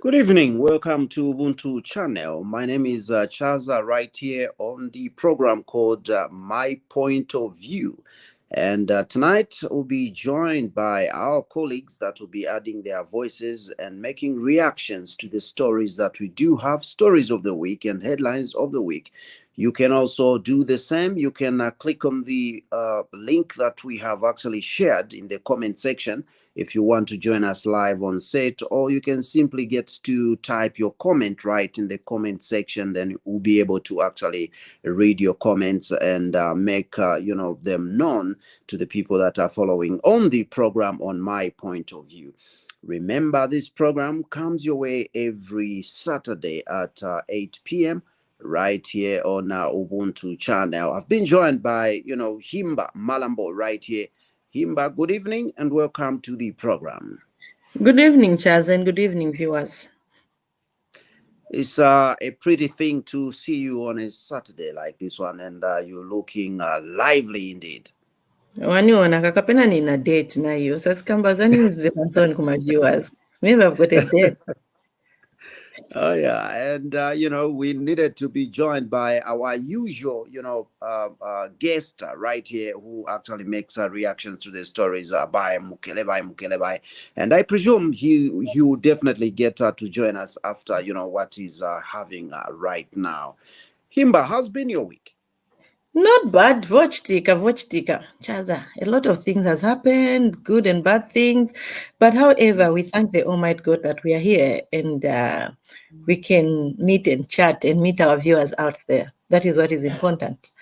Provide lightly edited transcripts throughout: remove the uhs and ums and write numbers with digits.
Good evening. Welcome to Ubuntu channel. My name is Chaza, right here on the program called My Point of View. And tonight we'll be joined by our colleagues that will be adding their voices and making reactions to the stories that we do have, stories of the week and headlines of the week. You can also do the same. You can click on the link that we have actually shared in the comment section if you want to join us live on set, or you can simply get to type your comment right in the comment section. Then we'll be able to actually read your comments and make them known to the people that are following on the program on My Point of View. Remember, this program comes your way every Saturday at 8 p.m. right here on Ubuntu channel. I've been joined by, Himba Malambo right here. Himba, good evening and welcome to the program. Good evening, Chaz, and good evening, viewers. It's a pretty thing to see you on a Saturday like this one, and you're looking lively indeed. Waniona kakapena nina date na hiyo. Sasa kambazani with the concern kuma viewers. Maybe I've got a date. Oh yeah, and we needed to be joined by our usual, guest right here who actually makes reactions to the stories by Mukelebai, and I presume he will definitely get to join us after what he's having right now. Himba, how's been your week? Not bad. Vochtika. Chaza, a lot of things has happened, good and bad things. But however, we thank the Almighty God that we are here and we can meet and chat and meet our viewers out there. That is what is important.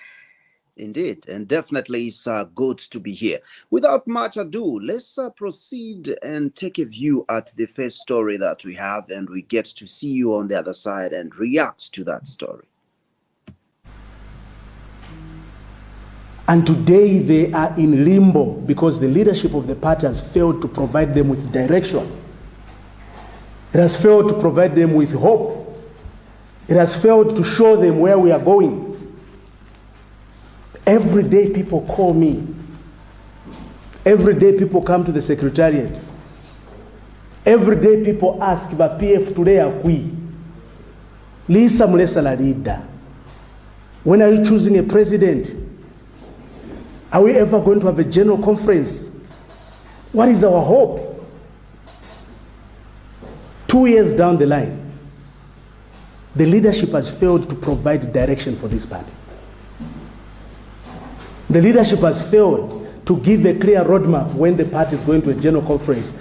Indeed, and definitely it's good to be here. Without much ado, let's proceed and take a view at the first story that we have, and we get to see you on the other side and react to that story. And today they are in limbo because the leadership of the party has failed to provide them with direction. It has failed to provide them with hope. It has failed to show them where we are going. Every day people call me. Every day people come to the secretariat. Every day people ask, "Ba PF today akui. Lisa mulesa la leader. When are you choosing a president? Are we ever going to have a general conference? What is our hope?" 2 years down the line, the leadership has failed to provide direction for this party. The leadership has failed to give a clear roadmap when the party is going to a general conference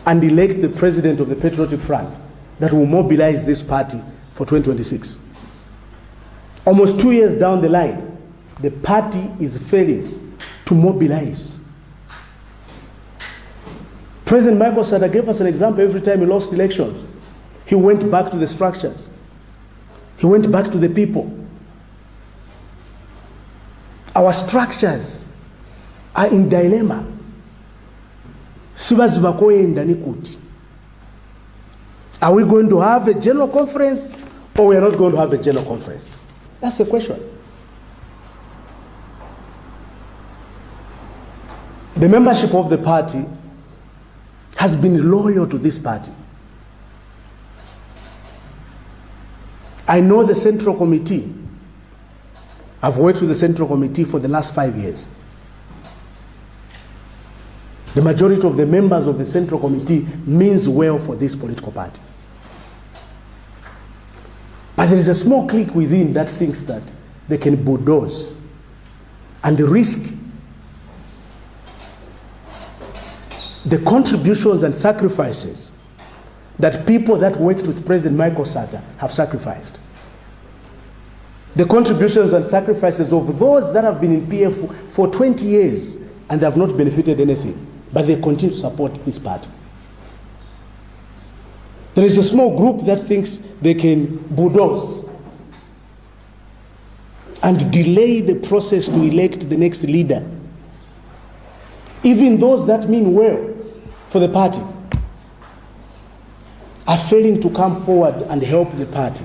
and elect the president of the Patriotic Front that will mobilize this party for 2026. Almost 2 years down the line, the party is failing to mobilize. President Michael Sata gave us an example. Every time he lost elections, he went back to the structures. He went back to the people. Our structures are in dilemma. Are we going to have a general conference or we are not going to have a general conference? That's the question. The membership of the party has been loyal to this party. I know the Central Committee. I've worked with the Central Committee for the last 5 years. The majority of the members of the Central Committee means well for this political party. But there is a small clique within that thinks that they can bulldoze and risk the contributions and sacrifices that people that worked with President Michael Sata have sacrificed. The contributions and sacrifices of those that have been in PF for 20 years and they have not benefited anything, but they continue to support this party. There is a small group that thinks they can bulldoze and delay the process to elect the next leader. Even those that mean well for the party are failing to come forward and help the party.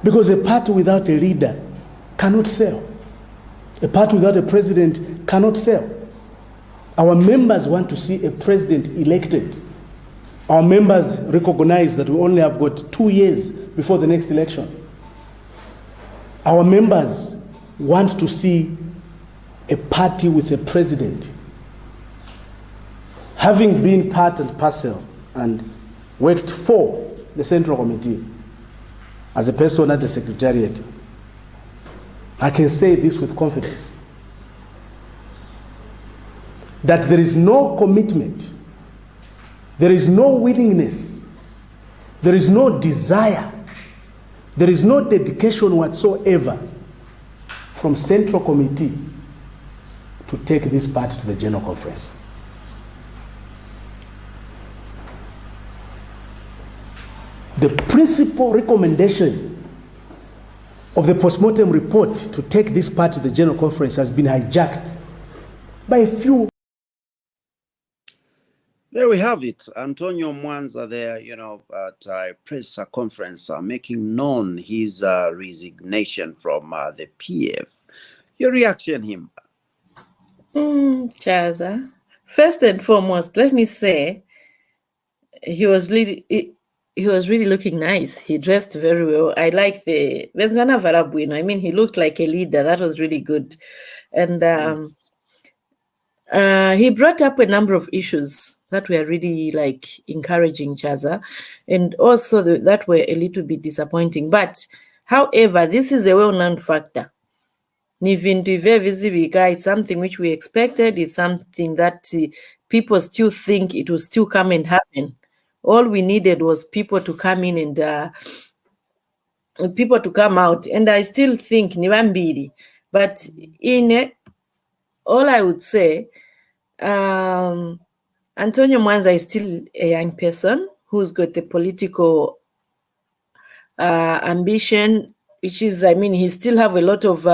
Because a party without a leader cannot sell. A party without a president cannot sell. Our members want to see a president elected Our members recognize that we only have got 2 years before the next election. Our members want to see a party with a president. Having been part and parcel and worked for the Central Committee as a person at the Secretariat, I can say this with confidence, that there is no commitment, there is no willingness, there is no desire, there is no dedication whatsoever from Central Committee to take this party to the General Conference. The principal recommendation of the postmortem report to take this part to the General Conference has been hijacked by a few. There we have it. Antonio Mwanza there, at a press conference, making known his resignation from the PF. Your reaction, Himba? Chaza, first and foremost, let me say he was really looking nice. He dressed very well. I like the Benzana Varabuino. I mean, he looked like a leader. That was really good. And he brought up a number of issues that were really encouraging, Chaza, and also that were a little bit disappointing. But however, this is a well-known factor. It's something which we expected. It's something that people still think it will still come and happen. All we needed was people to come in and people to come out. And I still think Niwambiri. But all I would say, Antonio Mwanza is still a young person who's got the political ambition, which is, he still have a lot of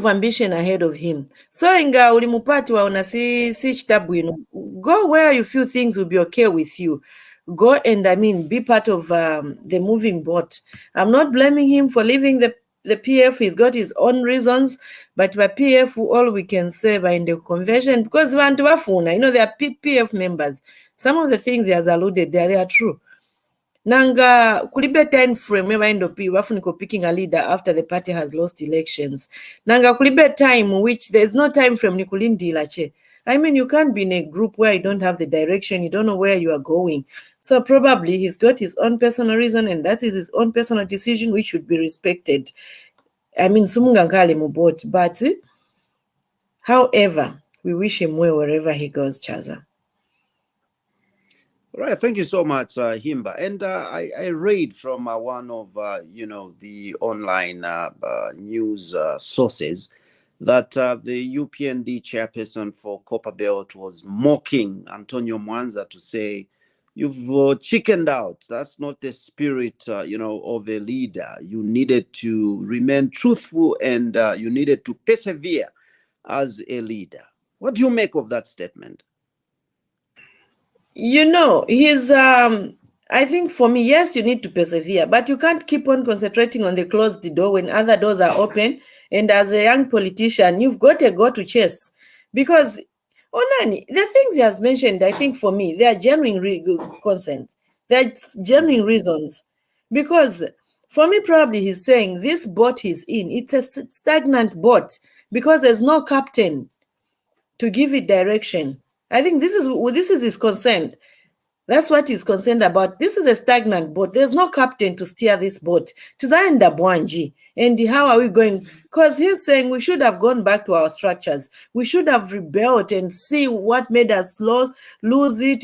ambition ahead of him. So inga ulimupati waona si chitabu, go where you feel things will be okay with you. Go and be part of the moving boat. I'm not blaming him for leaving the PF. He's got his own reasons, but by PF, all we can say by in the convention, because they are PF members. Some of the things he has alluded there, they are true. Nanga kulibe time frame wafuniko picking a leader after the party has lost elections. Nanga kulibe time which there's no time frame nikulindi lache. You can't be in a group where you don't have the direction, you don't know where you are going. So probably he's got his own personal reason, and that is his own personal decision, which should be respected. Sumungangale mubot, but however, we wish him well wherever he goes, Chaza. All right, thank you so much, Himba. And I read from one of the online news sources that the UPND chairperson for Copperbelt was mocking Antonio Mwanza to say, "You've chickened out. That's not the spirit, of a leader. You needed to remain truthful, and you needed to persevere as a leader." What do you make of that statement? He's I think for me, yes, you need to persevere, but you can't keep on concentrating on the closed door when other doors are open. And as a young politician, you've got to go to chess, because Onani, the things he has mentioned, I think for me, they are genuine concerns. They are genuine reasons, because for me, probably he's saying this boat he's in, it's a stagnant boat because there's no captain to give it direction. I think this is his concern. That's what he's concerned about. This is a stagnant boat. There's no captain to steer this boat. Tizaenda Bwanji. And how are we going? Because he's saying we should have gone back to our structures. We should have rebuilt and see what made us lose it.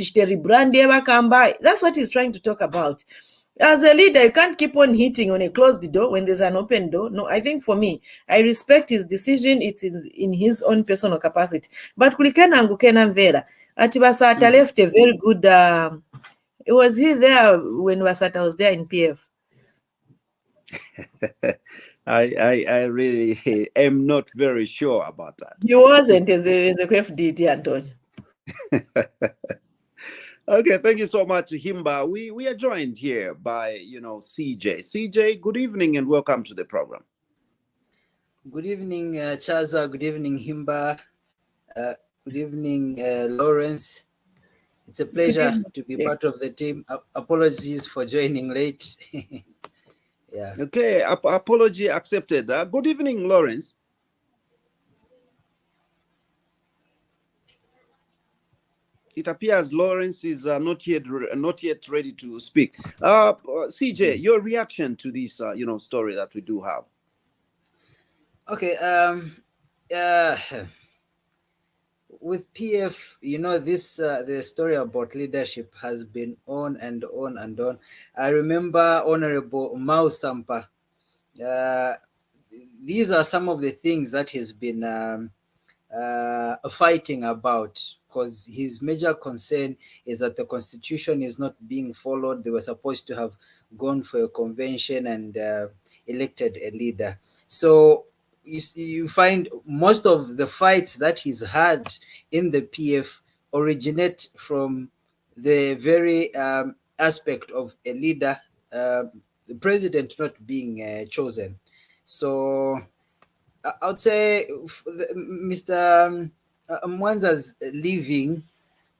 That's what he's trying to talk about. As a leader, you can't keep on hitting on a closed door when there's an open door. No, I think for me, I respect his decision. It's in his own personal capacity. But kulikena angukena vera. Ati Basata left a very good. Was he there when Basata was there in PF? I really am not very sure about that. He wasn't as a QFDT, Antonio. Okay, thank you so much, Himba. We are joined here by CJ. CJ, good evening and welcome to the program. Good evening, Chaza. Good evening, Himba. Good evening, Lawrence. It's a pleasure to be part of the team. Apologies for joining late. Yeah. Okay, apology accepted. Good evening, Lawrence. It appears Lawrence is not yet ready to speak. CJ, your reaction to this, story that we do have. Okay. With PF, this the story about leadership has been on and on and on. I remember Honorable Mao Sampa. These are some of the things that he's been fighting about, because his major concern is that the constitution is not being followed. They were supposed to have gone for a convention and elected a leader. So you find most of the fights that he's had in the PF originate from the very aspect of a leader, the president not being chosen. So I would say Mr. Mwanza's leaving,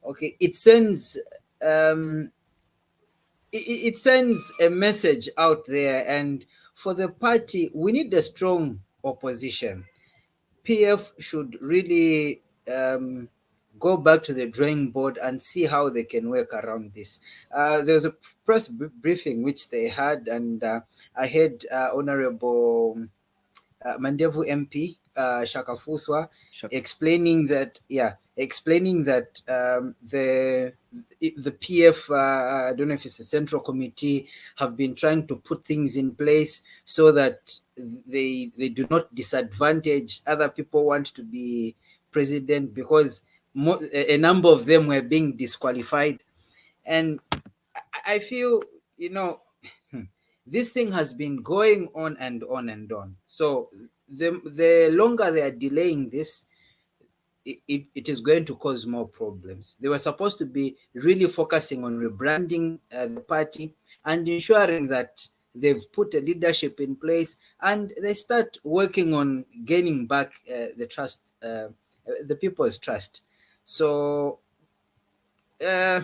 okay, it sends it sends a message out there, and for the party, we need a strong opposition. PF should really go back to the drawing board and see how they can work around this. There was a press briefing which they had, and I heard Honorable Mandevu MP Shaka Fuswa explaining that the PF, I don't know if it's a central committee, have been trying to put things in place so that they do not disadvantage other people want to be president, because a number of them were being disqualified. And I feel, this thing has been going on and on and on. So the longer they are delaying this, it is going to cause more problems. They were supposed to be really focusing on rebranding the party and ensuring that they've put a leadership in place and they start working on gaining back the trust, the people's trust. So they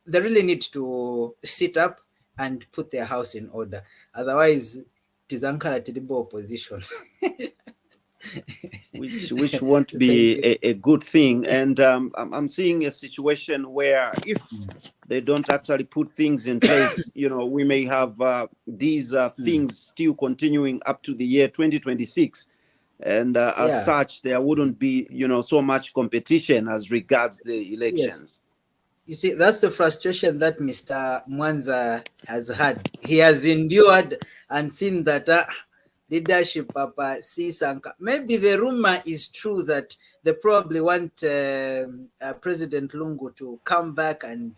really need to sit up and put their house in order. Otherwise, it is Ankara Tidibo opposition. which won't be a good thing. And I'm seeing a situation where if they don't actually put things in place, we may have these things still continuing up to the year 2026. And as such, there wouldn't be, so much competition as regards the elections. Yes. You see, that's the frustration that Mr. Mwanza has had. He has endured and seen that leadership, Papa Sisanka. Maybe the rumor is true that they probably want President Lungu to come back and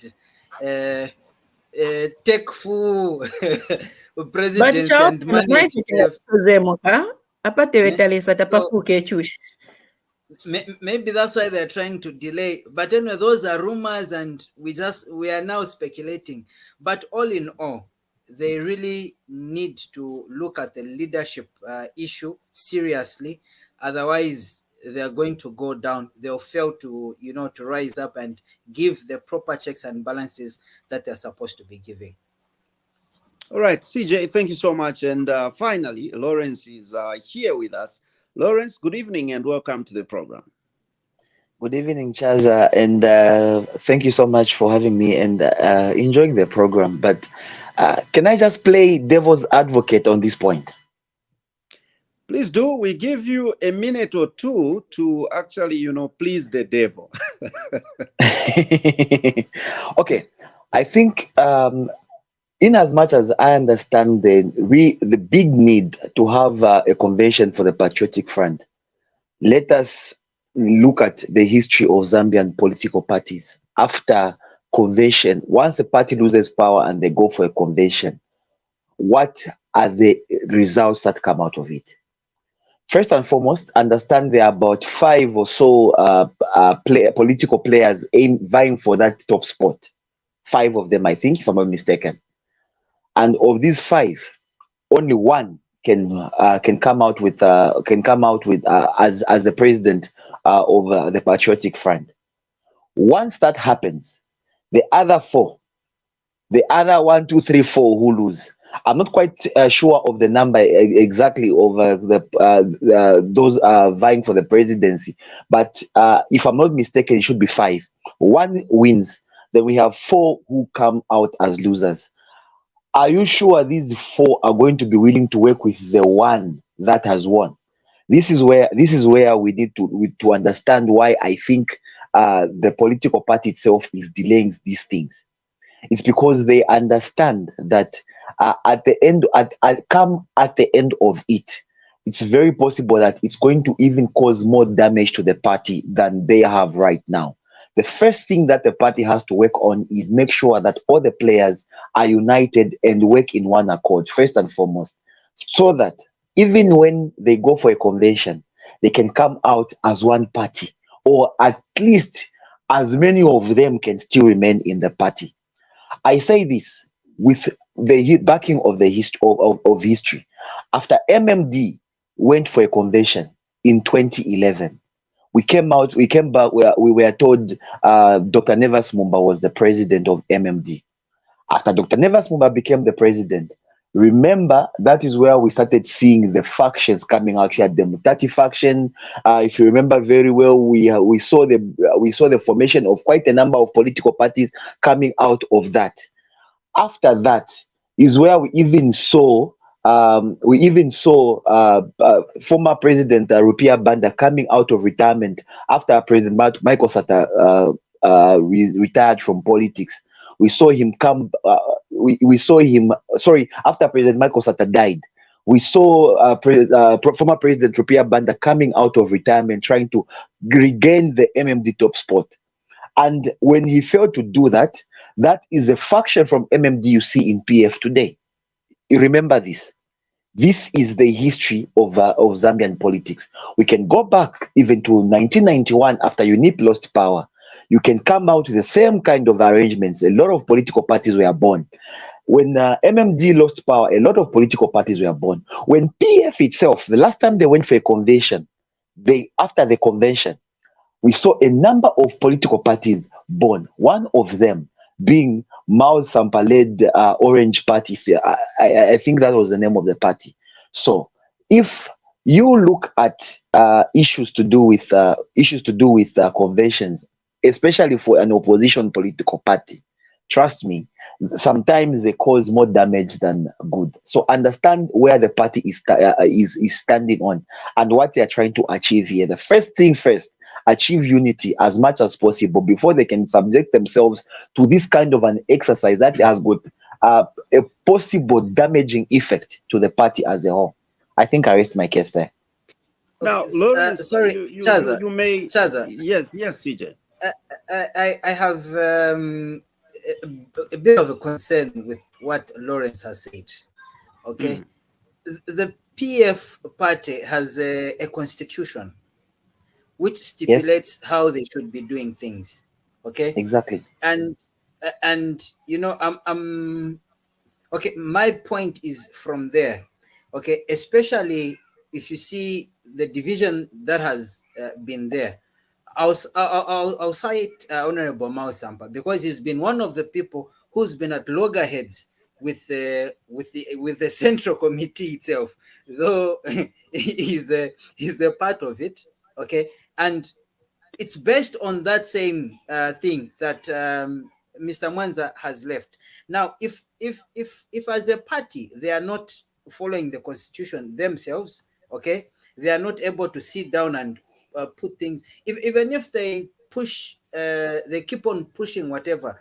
take full presidency and manage. Maybe that's why they're trying to delay. But anyway, those are rumors, and we are now speculating. But all in all, they really need to look at the leadership issue seriously. Otherwise, they're going to go down. They'll fail to, to rise up and give the proper checks and balances that they're supposed to be giving. All right, CJ, thank you so much. And finally, Lawrence is here with us. Lawrence, good evening and welcome to the program. Good evening, Chaza, and thank you so much for having me and enjoying the program. But can I just play devil's advocate on this point? Please do. We give you a minute or two to actually, please the devil. Okay, I think in as much as I understand the big need to have a convention for the Patriotic Front, let us look at the history of Zambian political parties. After convention, once the party loses power and they go for a convention, what are the results that come out of it? First and foremost, understand there are about 5 or so political players vying for that top spot. 5 of them, I think, if I'm not mistaken. And of these 5, only one can come out with as the president of the Patriotic Front. Once that happens, The other four, the other 1, 2, 3, 4 who lose. I'm not quite sure of the number exactly of those vying for the presidency, but if I'm not mistaken, it should be 5. One wins, then we have 4 who come out as losers. Are you sure these 4 are going to be willing to work with the one that has won? This is where we need to understand why I think the political party itself is delaying these things. It's because they understand that at the end of it, it's very possible that it's going to even cause more damage to the party than they have right now. The first thing that the party has to work on is make sure that all the players are united and work in one accord, first and foremost, so that even when they go for a convention, they can come out as one party, or at least as many of them can still remain in the party. I say this with the backing of the history. After MMD went for a convention in 2011, we came back where we were told Dr. Nevas Mumba was the president of MMD. After Dr. Nevas Mumba became the president, remember, that is where we started seeing the factions coming out. We had the Mutati faction. If you remember very well, we saw the formation of quite a number of political parties coming out of that. After that is where we even saw former President Rupiah Banda coming out of retirement after President Michael Sata retired from politics. We saw him come. After President Michael Sata died, we saw former President Rupiah Banda coming out of retirement, trying to regain the MMD top spot. And when he failed to do that, that is a faction from MMD you see in PF today. You remember this. This is the history of Zambian politics. We can go back even to 1991 after UNIP lost power. You can come out with the same kind of arrangements. A lot of political parties were born. When MMD lost power, a lot of political parties were born. When PF itself, the last time they went for a convention, after the convention, we saw a number of political parties born. One of them being Mao Sampa-led Orange Party. I think that was the name of the party. So if you look at issues to do with conventions, especially for an opposition political party, trust me, sometimes they cause more damage than good. So understand where the party is standing on and what they are trying to achieve here. The first thing first, achieve unity as much as possible before they can subject themselves to this kind of an exercise that has got a possible damaging effect to the party as a whole. I think I rest my case there. Now, Lawrence, sorry, Chaza. you may. Chaza. Yes, CJ. I have a bit of a concern with what Lawrence has said. Okay, the PF party has a constitution which stipulates how they should be doing things. Okay, exactly. And you know, I'm okay. My point is from there. Okay, especially if you see the division that has been there. I'll cite Honorable Mao Sampa because he's been one of the people who's been at loggerheads with the Central Committee itself, though he's a part of it. Okay, and it's based on that same thing that Mr. Mwanza has left. Now, if as a party they are not following the constitution themselves, okay, they are not able to sit down and put things, even if they push, they keep on pushing whatever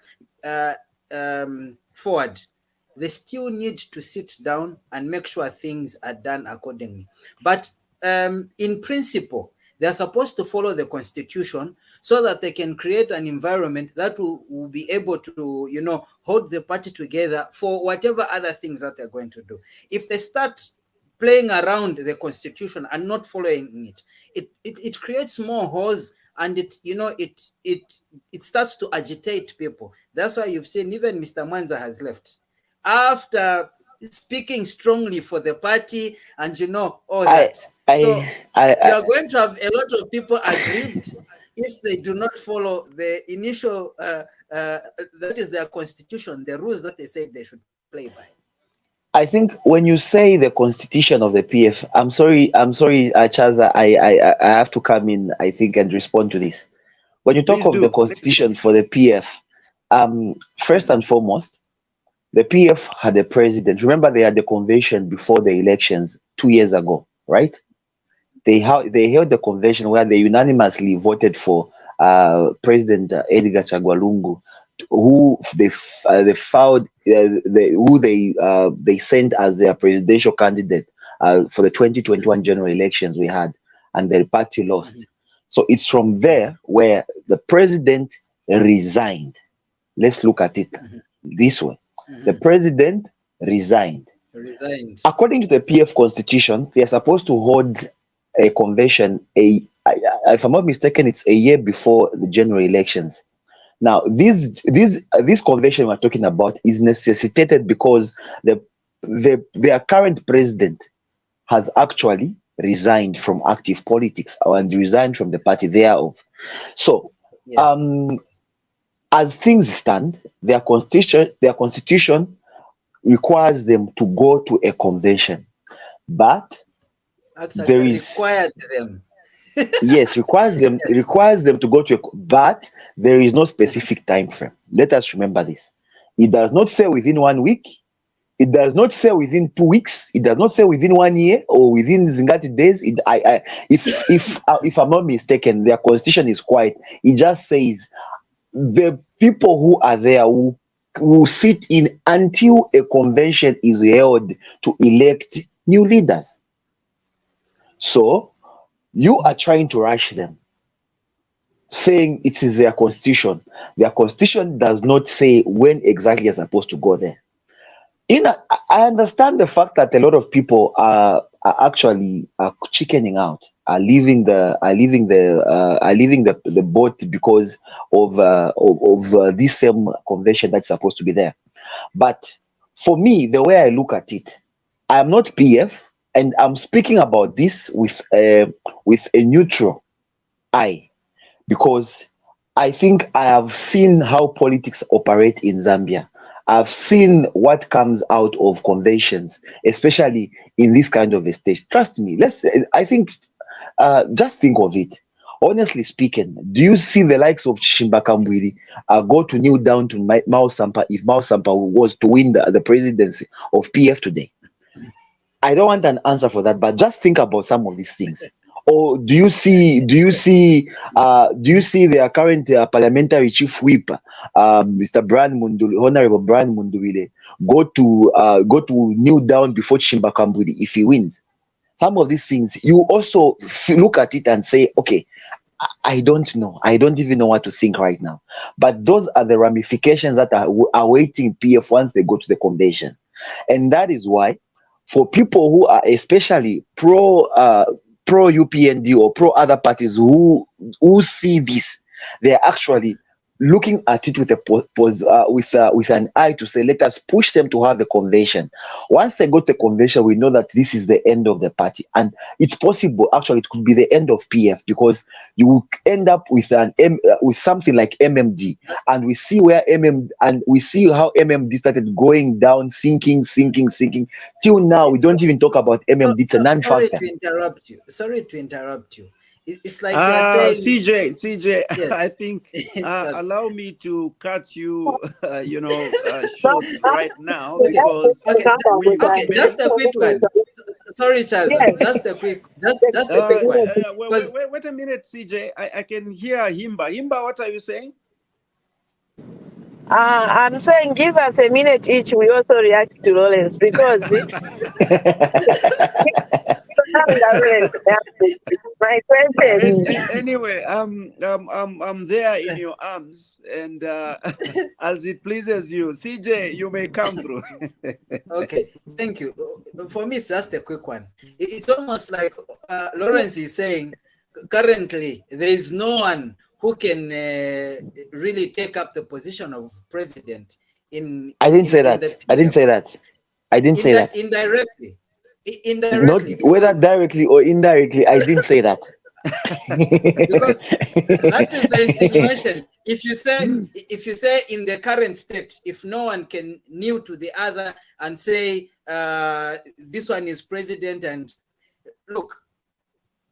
forward, they still need to sit down and make sure things are done accordingly. But in principle, they're supposed to follow the constitution so that they can create an environment that will be able to, you know, hold the party together for whatever other things that they're going to do. If they start playing around the constitution and not following it creates more holes, and it starts to agitate people. That's why you've seen even Mr. Mwanza has left after speaking strongly for the party, and all that. So you are going to have a lot of people aggrieved if they do not follow the initial, that is their constitution, the rules that they said they should play by. I think when you say the constitution of the PF, I'm sorry, Chaza, I have to come in, I think, and respond to this. When you talk Please of do. the constitution for the PF, first and foremost, the PF had a president. Remember, they had the convention before the elections 2 years ago, right? They held the convention where they unanimously voted for President Edgar Chagwa Lungu, who they found who they sent as their presidential candidate for the 2021 general elections we had, and the party lost. So it's from there where the president resigned. Let's look at it this way. The president resigned. According to the PF constitution, they are supposed to hold a convention, if I'm not mistaken, it's a year before the general elections. Now, this convention we're talking about is necessitated because their current president has actually resigned from active politics and resigned from the party thereof. So, yes. As things stand, their constitution requires them to go to a convention, but actually there is required them. Yes, requires them to go to but there is no specific time frame. Let us remember this. It does not say within 1 week. It does not say within 2 weeks. It does not say within 1 year or within Zingati days. If I'm not mistaken, their constitution is quiet. It just says the people who are there will sit in until a convention is held to elect new leaders. So you are trying to rush them, saying it is their constitution. Their constitution does not say when exactly you're supposed to go there. I understand the fact that a lot of people are actually chickening out, are leaving the boat because of this same convention that's supposed to be there. But for me, the way I look at it, I am not PF, and I'm speaking about this with a neutral eye, because I think I have seen how politics operate in Zambia. I've seen what comes out of conventions, especially in this kind of a stage. Trust me, just think of it. Honestly speaking, do you see the likes of Chishimba Kambwili go to kneel down to Mao Sampa if Mao Sampa was to win the presidency of PF today? I don't want an answer for that, but just think about some of these things. Or do you see their current parliamentary chief whip, Mr. Honorable Brian Munduwile, go to kneel down before Chishimba Kambwili if he wins? Some of these things, you also look at it and say, okay, I don't know. I don't even know what to think right now. But those are the ramifications that are awaiting PF once they go to the convention. And that is why, for people who are especially pro UPND or pro other parties who see this, they are actually looking at it with an eye to say, let us push them to have a convention. Once they go to the convention, we know that this is the end of the party, and it's possible. Actually, it could be the end of PF, because you will end up with with something like MMD, and we see how MMD started going down, sinking till now. We don't even talk about MMD. It's a non-factor. Sorry to interrupt you. It's like you're saying, CJ, yes. I think allow me to cut you, short right now, because okay, just a quick one. Sorry, Charles, yes. just a quick one. Wait a minute, CJ. I can hear Himba. Himba, what are you saying? I'm saying give us a minute each. We also react to Lawrence, because my question. Anyway, I'm there in your arms, and as it pleases you, CJ, you may come through. Okay, thank you. For me, it's just a quick one. It's almost like Lawrence is saying, currently there is no one who can really take up the position of president. I didn't say that. Indirectly. Not whether directly or indirectly. I didn't say that. Because that is the insinuation. If you say in the current state, if no one can kneel to the other and say this one is president, and look,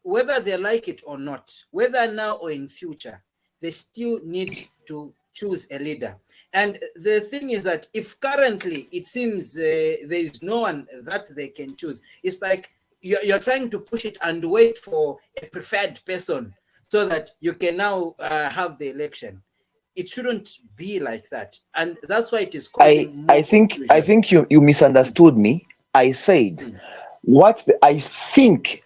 whether they like it or not, whether now or in future, they still need to choose a leader. And the thing is that if currently it seems there is no one that they can choose, it's like you're trying to push it and wait for a preferred person so that you can now have the election. It shouldn't be like that, and that's why it is causing I think you misunderstood me. I said I think.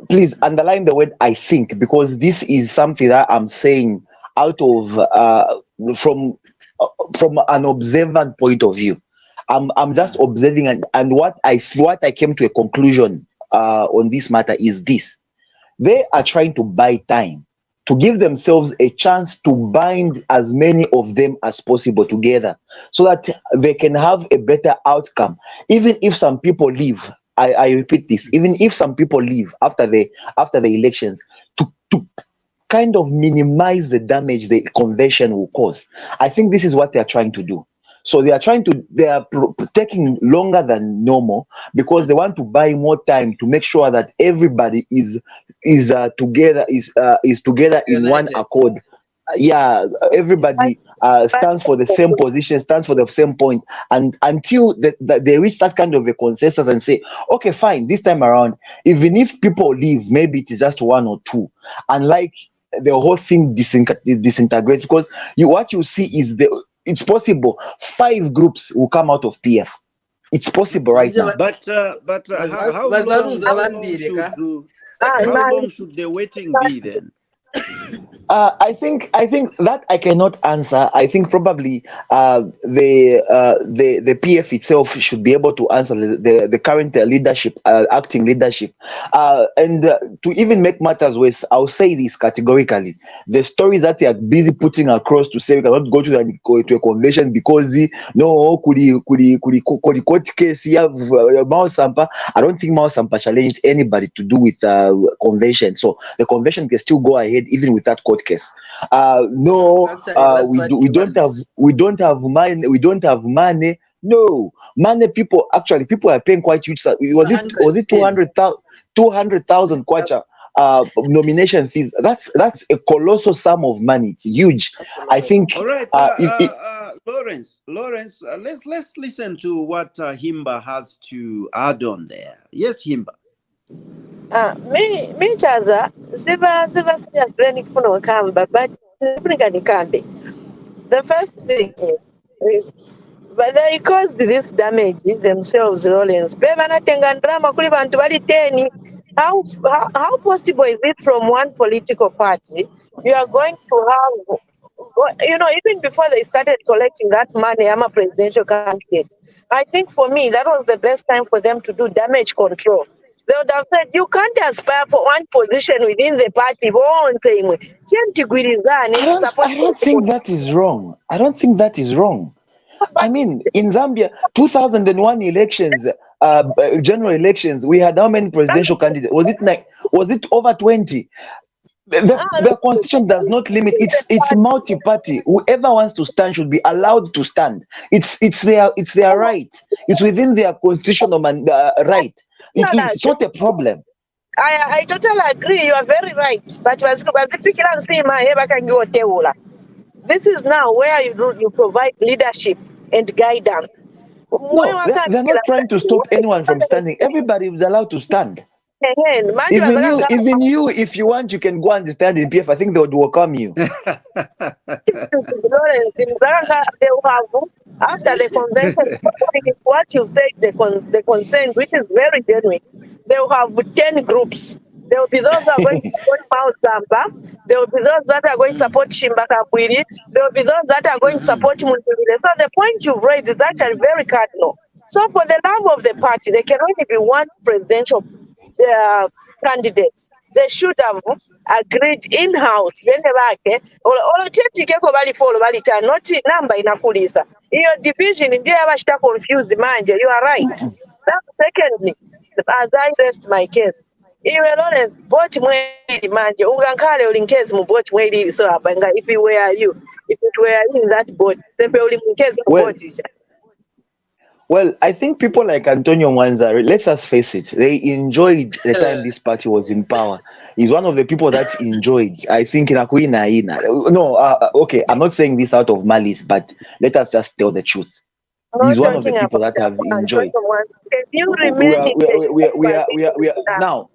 Please underline the word "I think," because this is something that I'm saying out of from an observant point of view. I'm just observing, and what I came to a conclusion on this matter is this: they are trying to buy time to give themselves a chance to bind as many of them as possible together, so that they can have a better outcome, even if some people leave. I repeat this: even if some people leave after the elections, to kind of minimize the damage the convention will cause. I think this is what they are trying to do. So they are taking longer than normal because they want to buy more time to make sure that everybody is together in one accord. Yeah, everybody stands for the same position, stands for the same point, and until they reach that kind of a consensus and say, okay, fine, this time around, even if people leave, maybe it is just one or two, and like the whole thing disintegrates, because what you see is it's possible 5 groups will come out of PF. It's possible right now. But how long should the waiting be then? I think that I cannot answer. I think probably the PF itself should be able to answer the current leadership, acting leadership, and to even make matters worse, I'll say this categorically: the stories that they are busy putting across to say we cannot go to a convention because could court case here, Mao Sampa. I don't think Mao Sampa challenged anybody to do with convention, so the convention can still go ahead even with that court case. We don't have money. No money. People are paying quite huge. Was it 200,000 kwacha nomination fees? That's a colossal sum of money. It's huge. I think. All right, Lawrence, let's listen to what Himba has to add on there. Yes, Himba. Me Chaza, Siva serious planning for Kamba, but the first thing is, but they caused this damage themselves, Rollins. How possible is it from one political party? You are going to have, even before they started collecting that money, I'm a presidential candidate. I think for me, that was the best time for them to do damage control. They would have said, you can't aspire for one position within the party. I don't think that is wrong. I mean, in Zambia, 2001 elections, general elections, we had how many presidential candidates? Was it over 20? The constitution does not limit. It's multi-party. Whoever wants to stand should be allowed to stand. It's their right. It's within their constitutional right. It's not a problem. I totally agree. You are very right. But this is now where you provide leadership and guidance. No, they're not trying to stop anyone from standing. Everybody is allowed to stand. Even you, if you want, you can go and stand in PF. I think they would welcome you. After the convention, what you said, the consent, which is very genuine, they will have 10 groups. There will be those that are going to support Mao Zamba. There will be those that are going to support Shimbaka Kwiri. There will be those that are going to support Muntubile. So the point you've raised is actually very cardinal. So for the love of the party, there can only be one presidential candidate. They should have agreed in-house. Not number inakulisa. Your division in there confused mind. You are right. Secondly, as I rest my case, iwe Lawrence boti mweli manje ungankale ulinkezi mu boti mweli so abanga if it were you, if it were you in that boat sepe ulinkezi mu Well, boti. well, I think people like Antonio Mwanza, let's just face it, they enjoyed the time this party was in power. He's one of the people that enjoyed. I think no, okay, I'm not saying this out of malice, but let us just tell the truth. I'm He's not one of the talking people about that have enjoyed. Can you We remain are, in we are now.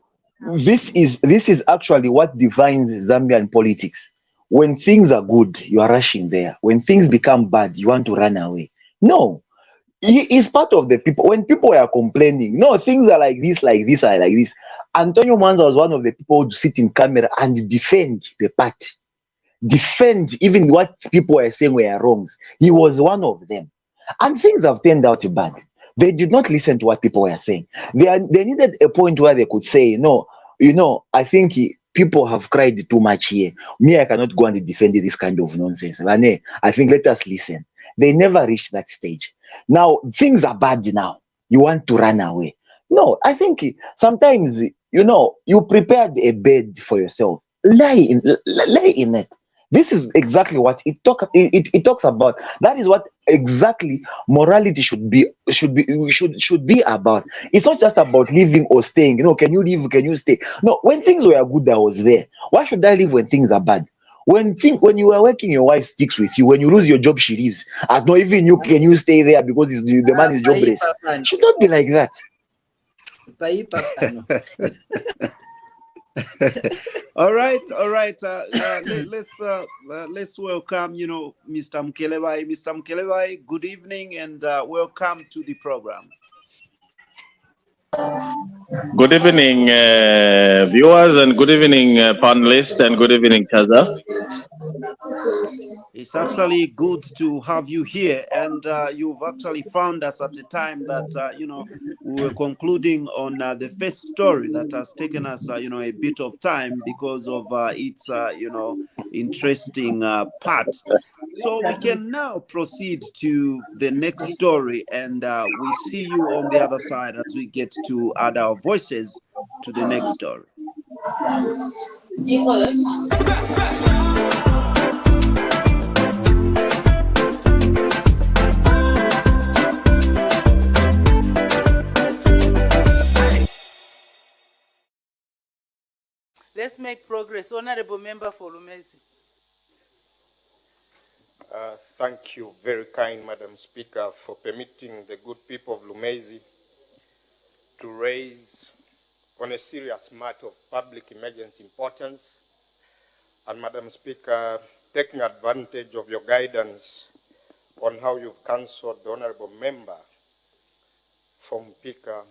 This is actually what defines Zambian politics. When things are good, you are rushing there. When things become bad, you want to run away. No, he is part of the people. When people are complaining, no, things are like this, are like this. Antonio Mwanza was one of the people who sit in camera and defend the party, defend even what people were saying were wrongs. He was one of them. And things have turned out bad. They did not listen to what people were saying. They needed a point where they could say, no, I think people have cried too much here. Me, I cannot go and defend this kind of nonsense. Rane, I think let us listen. They never reached that stage. Now, things are bad now. You want to run away. No, I think sometimes, you prepared a bed for yourself. Lie in it. This is exactly what it talks about. That is what exactly morality should be about. It's not just about living or staying. Can you live? Can you stay? No, when things were good, I was there. Why should I live when things are bad? When you are working, your wife sticks with you. When you lose your job, she leaves. And not even you can you stay there because the man is jobless. Should not be like that. All right. Let's welcome, Mr. Mkelevai. Mr. Mkelevai, good evening and welcome to the program. Good evening, viewers, and good evening, panelists, and good evening, Chaza. It's actually good to have you here, and you've actually found us at a time that we were concluding on the first story that has taken us a bit of time because of its interesting part. So we can now proceed to the next story, and we see you on the other side as we get to add our voices to the next story. Let's make progress. Honorable Member for Lumezi. Thank you, very kind Madam Speaker, for permitting the good people of Lumezi to raise on a serious matter of public emergency importance. And Madam Speaker, taking advantage of your guidance on how you've cancelled the Honorable Member from Pika.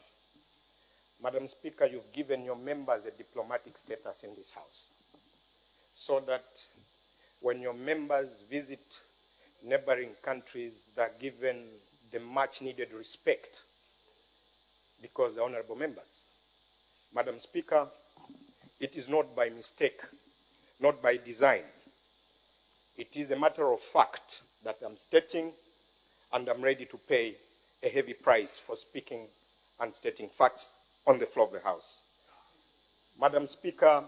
Madam Speaker, you've given your members a diplomatic status in this House, so that when your members visit neighboring countries, they're given the much needed respect because they're honorable members. Madam Speaker, it is not by mistake, not by design. It is a matter of fact that I'm stating, and I'm ready to pay a heavy price for speaking and stating facts on the floor of the House. Madam Speaker,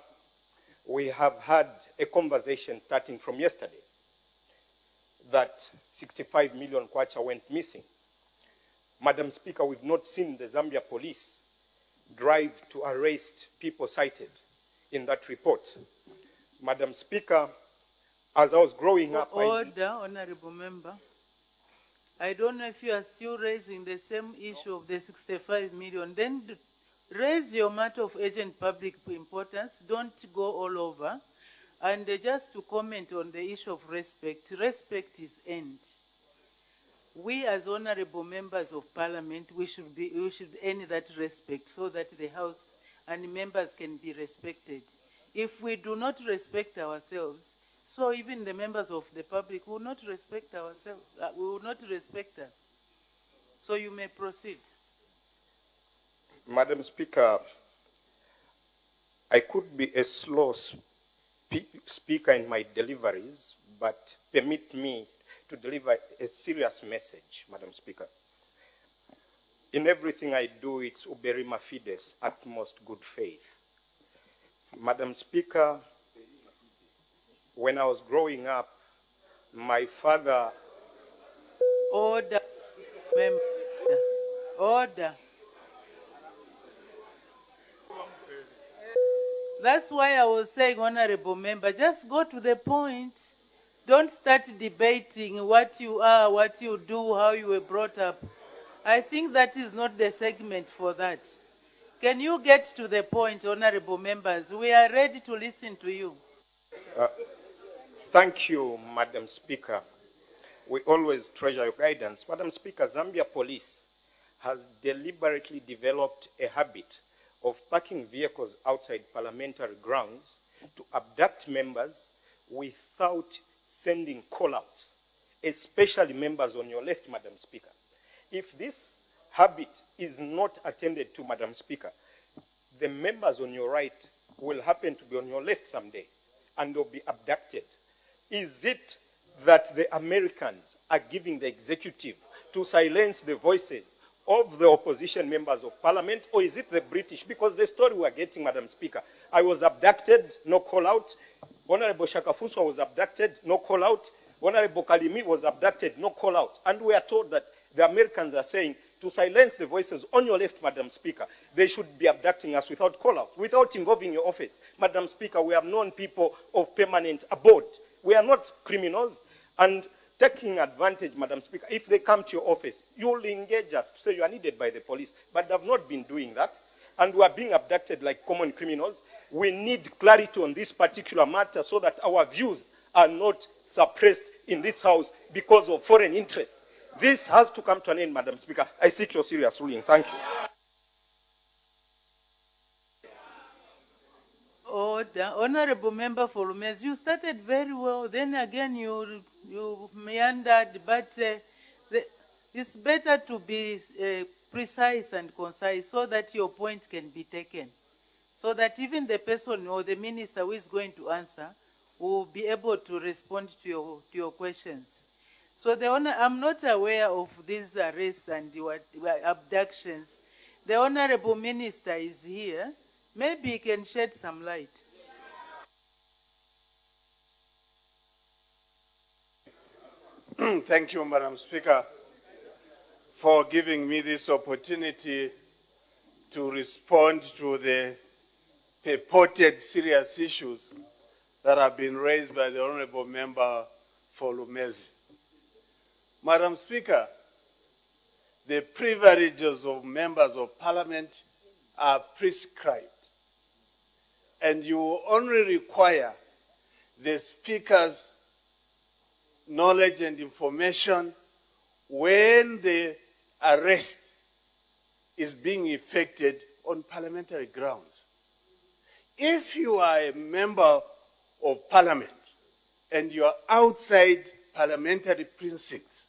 we have had a conversation starting from yesterday that 65 million kwacha went missing. Madam Speaker, we've not seen the Zambia police drive to arrest people cited in that report. Madam Speaker, as I was growing up... Order, Honorable Member. I don't know if you are still raising the same issue of the 65 million. Then raise your matter of urgent public importance. Don't go all over. And just to comment on the issue of respect, respect is earned. We as honorable members of parliament, we should earn that respect so that the House and members can be respected. If we do not respect ourselves, so even the members of the public will not respect ourselves, will not respect us. So you may proceed. Madam Speaker, I could be a slow speaker in my deliveries, but permit me to deliver a serious message, Madam Speaker. In everything I do, it's uberima fides, utmost good faith. Madam Speaker, when I was growing up, my father... Order, member. Order. That's why I was saying, honorable member, just go to the point. Don't start debating what you are, what you do, how you were brought up. I think that is not the segment for that. Can you get to the point, honorable members? We are ready to listen to you. Thank you, Madam Speaker. We always treasure your guidance. Madam Speaker, Zambia Police has deliberately developed a habit of parking vehicles outside parliamentary grounds to abduct members without sending call-outs, especially members on your left, Madam Speaker. If this habit is not attended to, Madam Speaker, the members on your right will happen to be on your left someday, and they'll be abducted. Is it that the Americans are giving the executive to silence the voices of the opposition members of parliament, or is it the British? Because the story we are getting, Madam Speaker, I was abducted, no call out. Honorable Shakafuswa was abducted, no call out. Honorable Kalimi was abducted, no call out. And we are told that the Americans are saying to silence the voices on your left, Madam Speaker. They should be abducting us without call out, without involving your office. Madam Speaker, we have known people of permanent abode. We are not criminals. And taking advantage, Madam Speaker, if they come to your office, you'll engage us to say you are needed by the police, but they have not been doing that. And we are being abducted like common criminals. We need clarity on this particular matter so that our views are not suppressed in this House because of foreign interest. This has to come to an end, Madam Speaker. I seek your serious ruling. Thank you. Order. Honorable Member for Lumezi, you started very well. Then again, you meandered, but it's better to be precise and concise so that your point can be taken. So that even the person or the minister who is going to answer will be able to respond to your questions. So I'm not aware of these arrests and abductions. The Honorable Minister is here. Maybe he can shed some light. Thank you, Madam Speaker, for giving me this opportunity to respond to the purported serious issues that have been raised by the Honorable Member for Lumezi. Madam Speaker, the privileges of members of Parliament are prescribed, and you only require the Speaker's knowledge and information when the arrest is being effected on parliamentary grounds. If you are a member of Parliament and you are outside parliamentary precincts,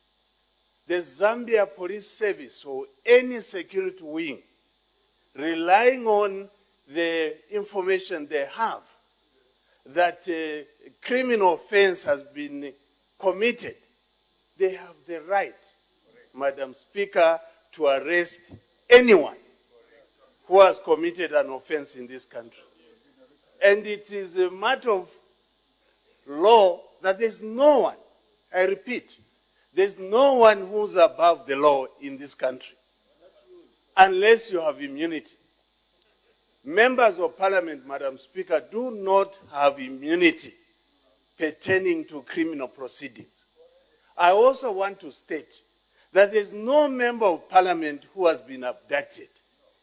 the Zambia Police Service or any security wing, relying on the information they have that a criminal offense has been committed, they have the right, Madam Speaker, to arrest anyone who has committed an offense in this country. And it is a matter of law that there's no one, I repeat, there's no one who's above the law in this country, unless you have immunity. Members of Parliament, Madam Speaker, do not have immunity pertaining to criminal proceedings. I also want to state that there's no member of Parliament who has been abducted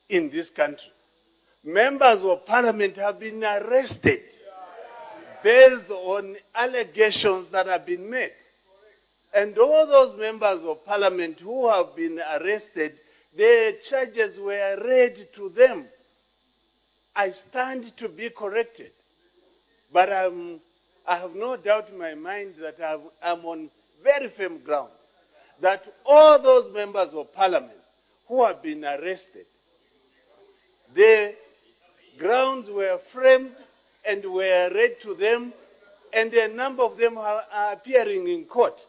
in this country. Members of Parliament have been arrested based on allegations that have been made. And all those members of Parliament who have been arrested, their charges were read to them. I stand to be corrected, but I have no doubt in my mind that I'm on very firm ground that all those members of Parliament who have been arrested, the grounds were framed and were read to them, and a number of them are appearing in court.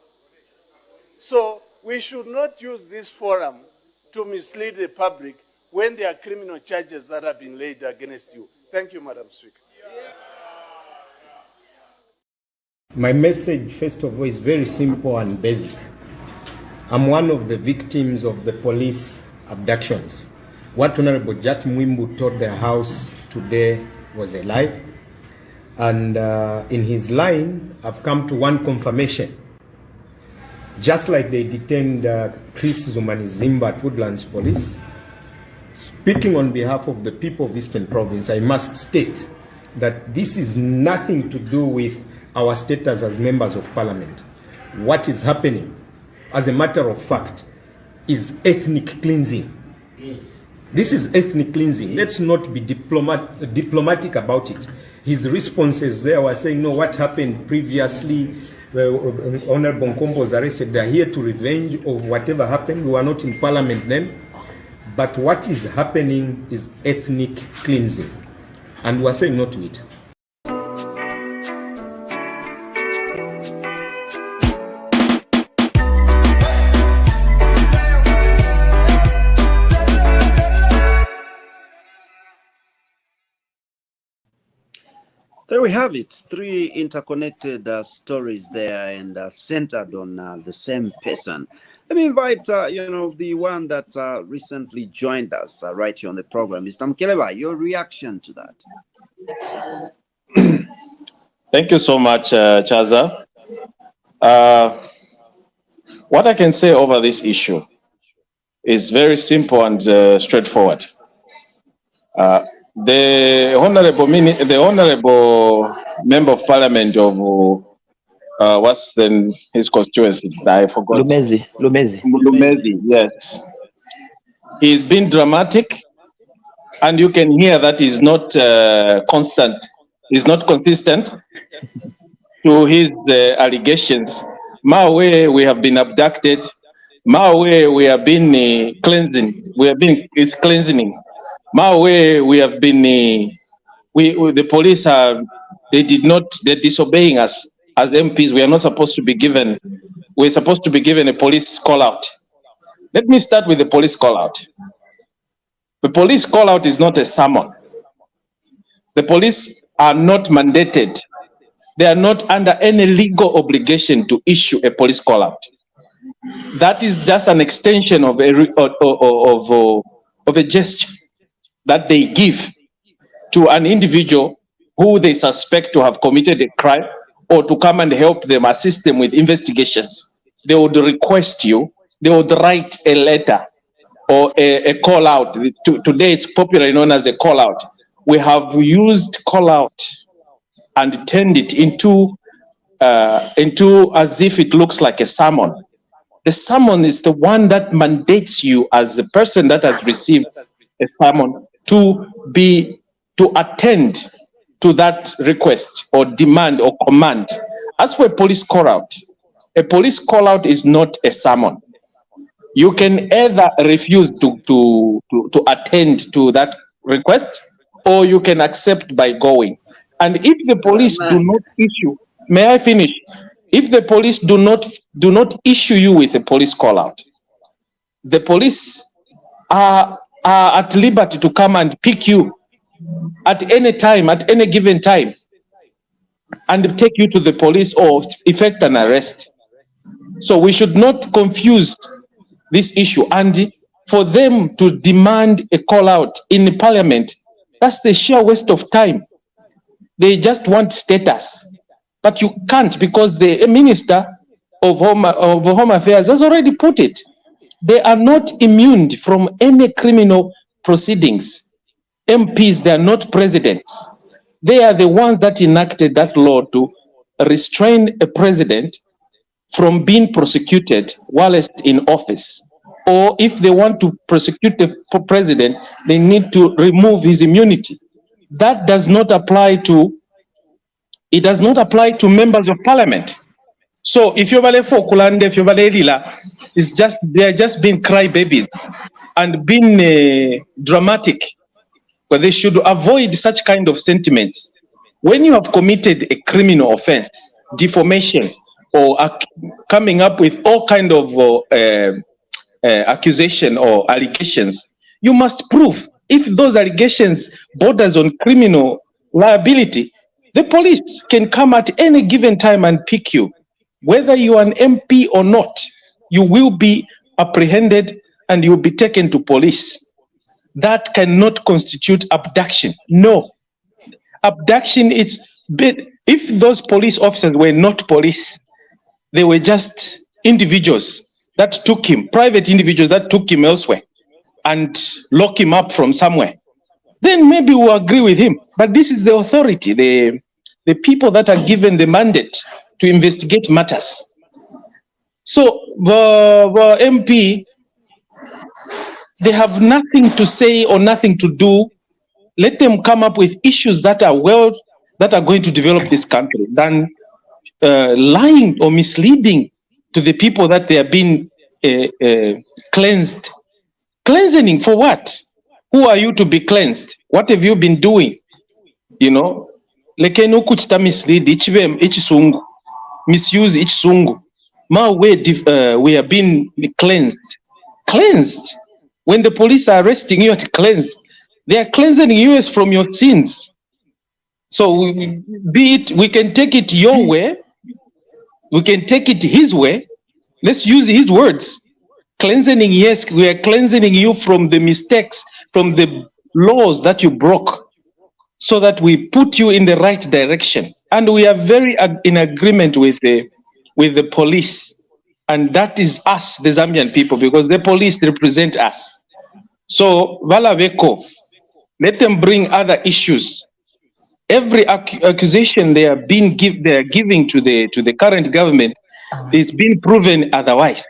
So we should not use this forum to mislead the public when there are criminal charges that have been laid against you. Thank you, Madam Speaker. My message, first of all, is very simple and basic. I'm one of the victims of the police abductions. What Honorable Jack Mwimbu told the House today was a lie. And in his line, I've come to one confirmation. Just like they detained Chris Zumanizimba at Woodlands Police, speaking on behalf of the people of Eastern Province, I must state that this is nothing to do with our status as members of parliament. What is happening, as a matter of fact, is ethnic cleansing. Yes. This is ethnic cleansing. Let's not be diplomatic about it. His responses there were saying, no, what happened previously, Honorable Nkombo was arrested, they're here to revenge of whatever happened. We were not in parliament then. But what is happening is ethnic cleansing. And we're saying no to it. There we have it. 3 interconnected stories there and centered on the same person. Let me invite, the one that recently joined us right here on the program, Mr. Mkeleba, your reaction to that. Thank you so much, Chaza. What I can say over this issue is very simple and straightforward. The honorable member of parliament of what's then his constituency? I forgot. Lumezi, yes. He's been dramatic, and you can hear that he's not constant. He's not consistent to his allegations. Mawe, we have been abducted. Mawe, we have been cleansing. It's cleansing. Mawe, we have been, the police they're disobeying us as MPs. We are not supposed to be given, we're supposed to be given a police call out. Let me start with the police call out. The police call out is not a summon. The police are not mandated. They are not under any legal obligation to issue a police call out. That is just an extension of a gesture that they give to an individual who they suspect to have committed a crime, or to come and help them, assist them with investigations. They would request you, they would write a letter or a call out. Today it's popularly known as a call out. We have used call out and turned it into as if it looks like a summon. The summon is the one that mandates you as the person that has received a summon to attend to that request or demand or command. As for a police call out is not a summon. You can either refuse to attend to that request, or you can accept by going. And if the police do not issue, may I finish? If the police do not issue you with a police call out, the police are at liberty to come and pick you at any time, at any given time, and take you to the police or effect an arrest. So we should not confuse this issue. And for them to demand a call out in the parliament, that's the sheer waste of time. They just want status. But you can't, because the Minister of Home Affairs has already put it. They are not immune from any criminal proceedings. MPs, they are not presidents. They are the ones that enacted that law to restrain a president from being prosecuted whilst in office. Or if they want to prosecute the president, they need to remove his immunity. That does not apply to, it does not apply to members of parliament. So if you're for Kulande, if you're Lila, it's just, they're just being crybabies and being dramatic. But they should avoid such kind of sentiments. When you have committed a criminal offense, defamation, or coming up with all kind of accusation or allegations, you must prove. If those allegations borders on criminal liability, The police can come at any given time and pick you. Whether you are an MP or not, you will be apprehended and you'll be taken to police. That cannot constitute abduction. No. Abduction, if those police officers were not police, they were just individuals that took him, private individuals that took him elsewhere and lock him up from somewhere, then maybe we'll agree with him. But this is the authority, the people that are given the mandate to investigate matters. So the MP, they have nothing to say or nothing to do. Let them come up with issues that are going to develop this country than lying or misleading to the people that they are being cleansed. Cleansing for what? Who are you to be cleansed? What have you been doing? You know, lekenu kuchita mislead each sungu, misuse each sungu. Ma we are being cleansed. Cleansed. When the police are arresting you at cleansed, they are cleansing you from your sins. So we can take it your way, we can take it his way. Let's use his words. Cleansing, yes, we are cleansing you from the mistakes, from the laws that you broke, so that we put you in the right direction. And we are very in agreement with the police. And that is us, the Zambian people, because the police represent us. So, Valaveko, let them bring other issues. Every accusation they are giving to the current government is being proven otherwise.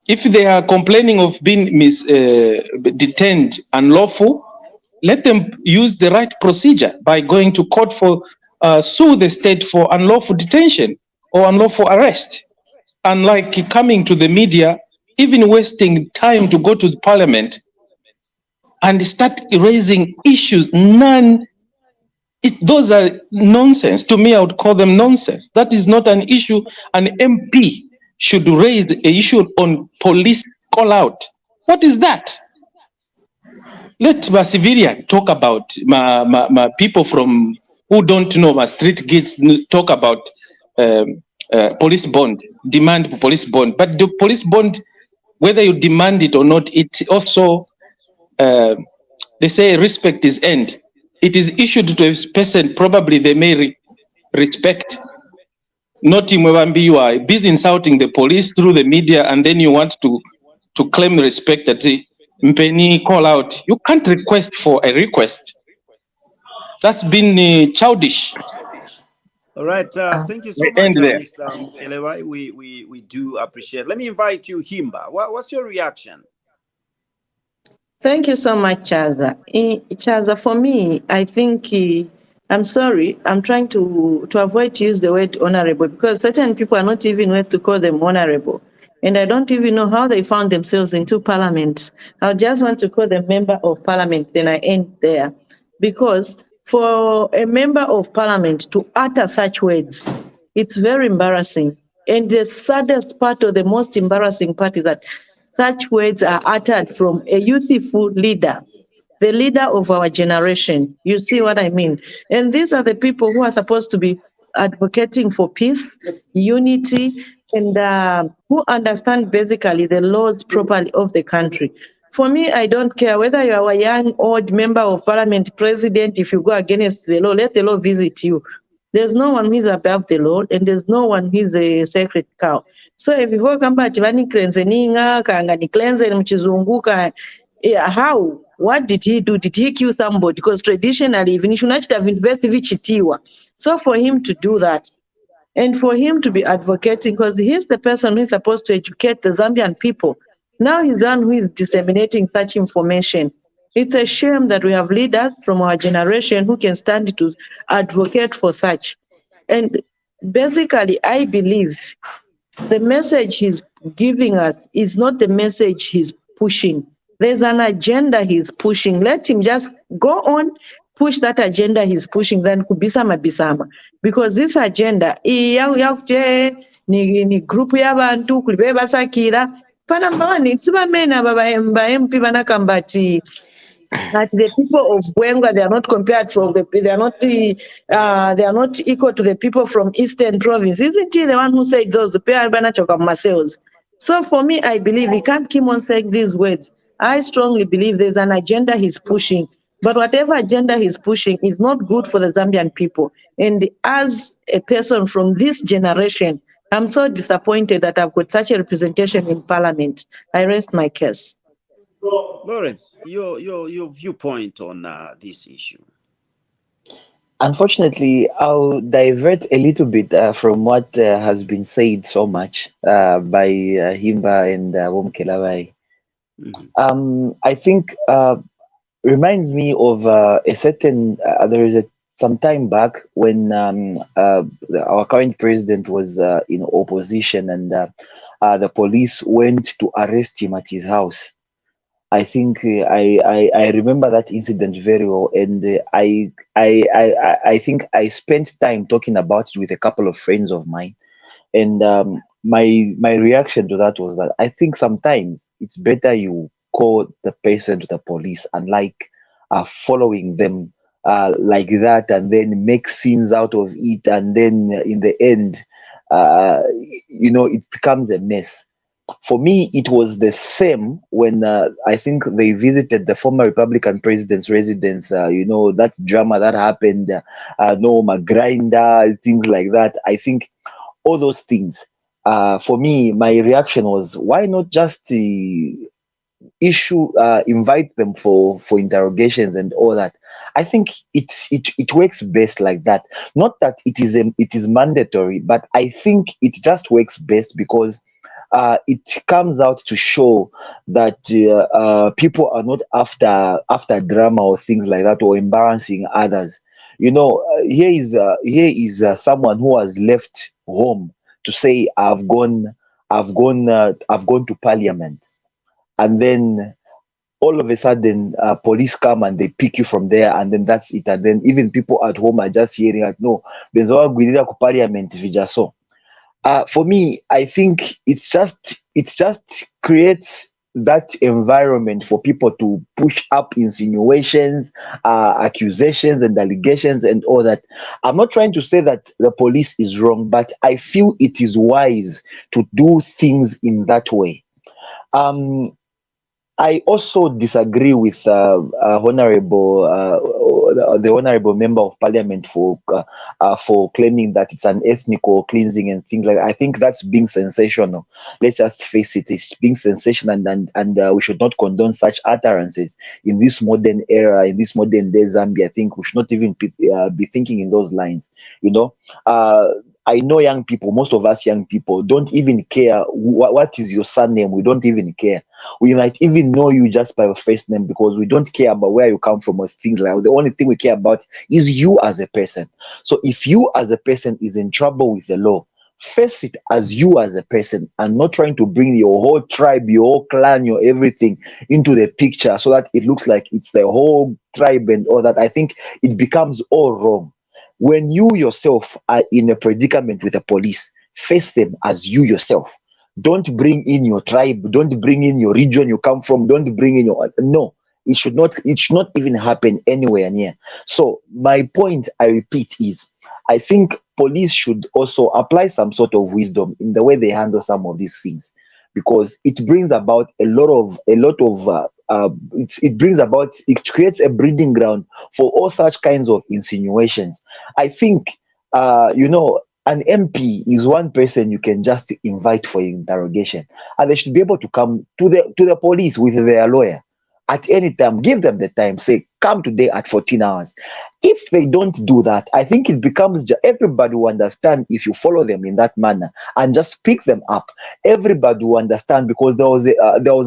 If they are complaining of being detained unlawful, let them use the right procedure by going to court for sue the state for unlawful detention or unlawful arrest. Unlike coming to the media, even wasting time to go to the parliament and start raising issues, those are nonsense. To me, I would call them nonsense. That is not an issue an MP should raise an issue on police call out. What is that? Let my civilian talk about my people from who don't know, my street kids talk about police bond, demand for police bond. But the police bond, whether you demand it or not, it also, they say respect is earned. It is issued to a person probably they may respect. Not in Mwambi, you are busy insulting the police through the media, and then you want to claim respect that Mpeni call out. You can't request for a request. That's been childish. All right, thank you so much, Mr. Kelewai. We do appreciate. Let me invite you, Himba. What's your reaction? Thank you so much, Chaza. Chaza, for me, I think, I'm sorry, I'm trying to avoid to use the word honorable, because certain people are not even worth to call them honorable. And I don't even know how they found themselves into parliament. I just want to call them member of parliament, then I end there. Because for a member of parliament to utter such words, it's very embarrassing. And the saddest part, or the most embarrassing part, is that such words are uttered from a youthful leader, the leader of our generation. You see what I mean? And these are the people who are supposed to be advocating for peace, unity, and who understand basically the laws properly of the country. For me, I don't care whether you are a young, old member of parliament, president. If you go against the law, let the law visit you. There's no one who is above the law, and there's no one who is a sacred cow. So if you go come back to how? What did he do? Did he kill somebody? Because traditionally, even he should not have investigated. So for him to do that, and for him to be advocating, because he's the person who is supposed to educate the Zambian people. Now he's the one who is disseminating such information. It's a shame that we have leaders from our generation who can stand to advocate for such. And basically, I believe the message he's giving us is not the message he's pushing. There's an agenda he's pushing. Let him just go on, push that agenda he's pushing, then kubisama bisama. Because this agenda, ni group yabantu kulibeba sakira. Panambani, subamena baba MP banakambati. that the people of Bwenga, they are not compared from they are not equal to the people from Eastern Province. Isn't he the one who said those? So for me, I believe he can't keep on saying these words. I strongly believe there's an agenda he's pushing, but whatever agenda he's pushing is not good for the Zambian people. And as a person from this generation, I'm so disappointed that I've got such a representation in Parliament. I rest my case. Lawrence, your viewpoint on this issue. Unfortunately, I'll divert a little bit from what has been said so much by Himba and Womkelabai. I think reminds me of a certain, there is some time back when our current president was in opposition, and the police went to arrest him at his house. I think I remember that incident very well, and I think I spent time talking about it with a couple of friends of mine, and my reaction to that was that I think sometimes it's better you call the person to the police, unlike following them like that, and then make scenes out of it, and then in the end, it becomes a mess. For me, it was the same when I think they visited the former Republican president's residence. That drama that happened, my grinder, things like that. I think all those things. For me, my reaction was, why not just invite them for interrogations and all that? I think it works best like that. Not that it is mandatory, but I think it just works best because it comes out to show that people are not after drama or things like that, or embarrassing others. Here is someone who has left home to say, I've gone to Parliament, and then all of a sudden police come and they pick you from there, and then that's it. And then even people at home are just hearing like, no, benzoa gwirira ku Parliament vijaso. For me, I think it just creates that environment for people to push up insinuations, accusations, and allegations, and all that. I'm not trying to say that the police is wrong, but I feel it is wise to do things in that way. I also disagree with the honorable member of parliament for claiming that it's an ethnical cleansing and things like that. I think that's being sensational. Let's just face it; it's being sensational, and we should not condone such utterances in this modern era, in this modern day Zambia. I think we should not even be thinking in those lines. I know young people, most of us young people don't even care what is your surname. We don't even care. We might even know you just by your first name because we don't care about where you come from or things like that. The only thing we care about is you as a person. So if you as a person is in trouble with the law, face it as you as a person, and not trying to bring your whole tribe, your whole clan, your everything into the picture so that it looks like it's the whole tribe and all that. I think it becomes all wrong. When you yourself are in a predicament with the police, face them as you yourself. Don't bring in your tribe. Don't bring in your region you come from. Don't bring in your... No, it should not even happen anywhere near. So my point, I repeat, is I think police should also apply some sort of wisdom in the way they handle some of these things, because it brings about it creates a breeding ground for all such kinds of insinuations. I think, an MP is one person you can just invite for interrogation, and they should be able to come to the police with their lawyer at any time. Give them the time, say, come today at 14 hours. If they don't do that, I think it becomes, everybody will understand if you follow them in that manner and just pick them up. Everybody will understand, because there was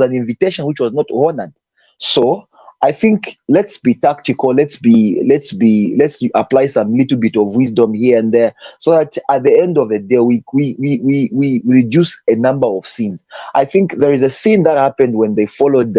an invitation which was not honored. So I think let's be tactical. Let's apply some little bit of wisdom here and there, so that at the end of the day we reduce a number of sins. I think there is a scene that happened when they followed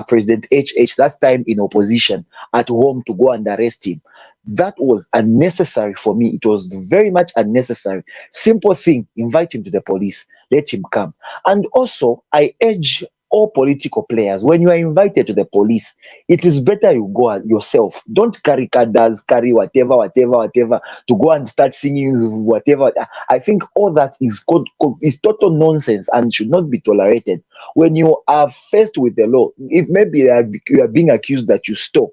President HH, that time in opposition, at home to go and arrest him. That was unnecessary for me. It was very much unnecessary. Simple thing: invite him to the police, let him come. And also, I urge all political players, when you are invited to the police, it is better you go yourself. Don't carry cadres, carry whatever to go and start singing whatever. I think all that is total nonsense and should not be tolerated. When you are faced with the law, if maybe you are being accused that you stole,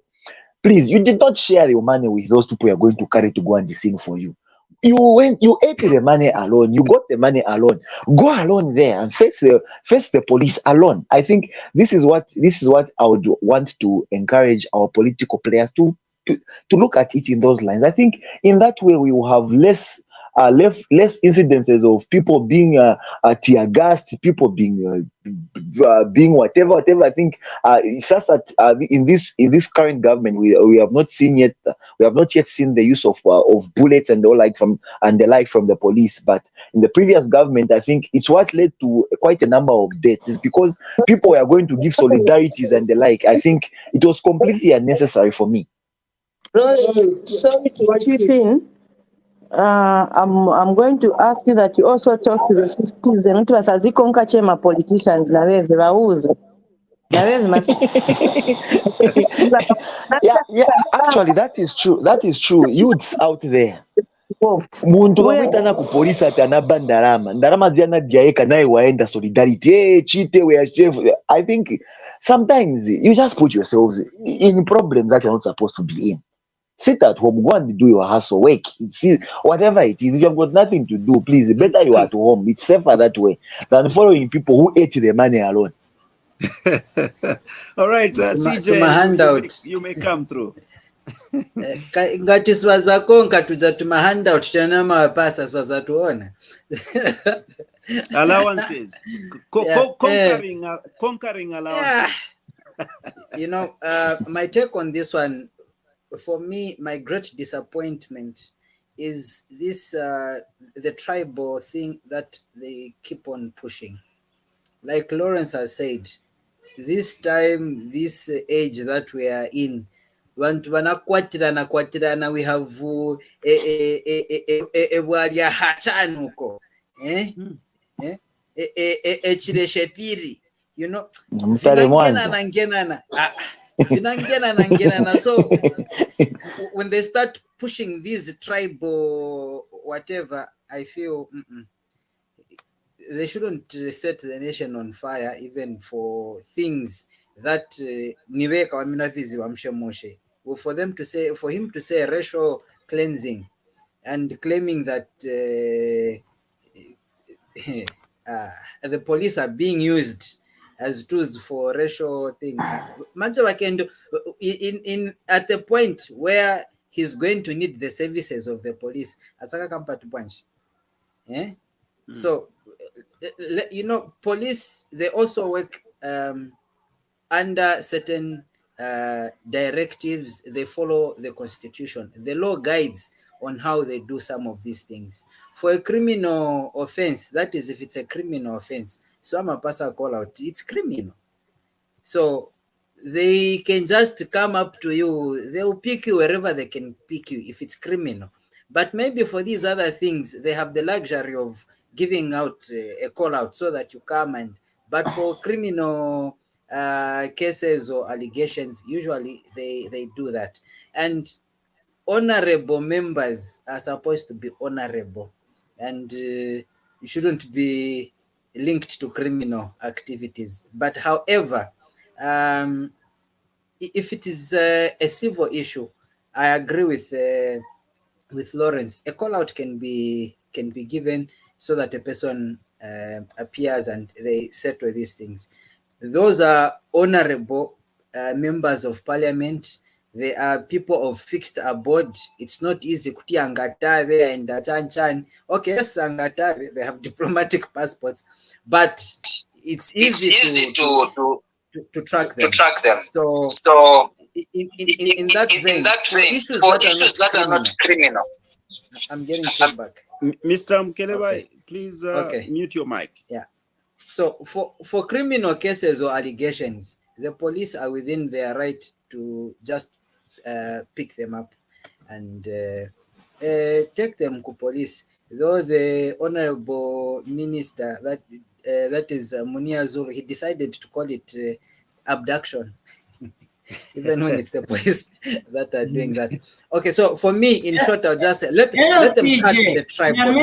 please, you did not share your money with those people you are going to carry to go and sing for you. You ate the money alone, you got the money alone. Go alone there and face the police alone. I think this is what I would want to encourage our political players to look at it in those lines. I think in that way we will have less incidences of people being tear gassed, people being whatever. I think it's just that in this current government we have not yet seen the use of bullets and all from the police. But in the previous government, I think it's what led to quite a number of deaths. Is because people were going to give solidarities and the like. I think it was completely unnecessary for me. Sorry to chip in. I'm going to ask you that you also talk to the citizen to asazikonka chema politicians na wewe vauze. Na wewe yeah, actually that is true. Youths out there. Muntu wamwitana ku polisi atanaba ndarama ziana diaeka naye waenda solidarity chite we are chef. I think sometimes you just put yourselves in problems that you're not supposed to be in. Sit at home, go and do your hustle, work. See, whatever it is, if you've got nothing to do, please, better you are at home. It's safer that way than following people who ate the money alone. All right, CJ, you may come through. Ngati swazakonka tuza tuma handout tena mapasa swazatuona. Allowances. Conquering allowances. You know, my take on this one, for me, my great disappointment is this the tribal thing that they keep on pushing. Like Lawrence has said, this time, this age that we are in, we have ewalia hachanuko, echireshepiri, you know, so when they start pushing these tribal whatever, I feel they shouldn't set the nation on fire even for things that for him to say racial cleansing and claiming that the police are being used as tools for racial thing. Manchava can do in at the point where he's going to need the services of the police. Asaka kampa to punch. So you know, police, they also work under certain directives. They follow the constitution. The law guides on how they do some of these things. For a criminal offense, that is, if it's a criminal offense, so I'm a passer call out, it's criminal. So they can just come up to you, they'll pick you wherever they can pick you if it's criminal. But maybe for these other things, they have the luxury of giving out a call out so that you come and, but for criminal cases or allegations, usually they do that. And honorable members are supposed to be honorable, and you shouldn't be linked to criminal activities. But however, if it is a civil issue, I agree with Lawrence. A call out can be given so that a person appears and they settle these things. Those are honorable members of parliament. They are people of fixed abode. It's not easy. Okay, yes, they have diplomatic passports, but it's easy to track them. So in that vein, for issues that are not criminal. I'm getting feedback. Mr. Mkeleba, please mute your mic. Yeah. So for criminal cases or allegations, the police are within their right to just pick them up and take them to police. Though the honorable minister that that is Munia Zulu, he decided to call it abduction. Even when it's the police that are doing that. Okay, so for me, in short, I'll just say, let them cut the tribal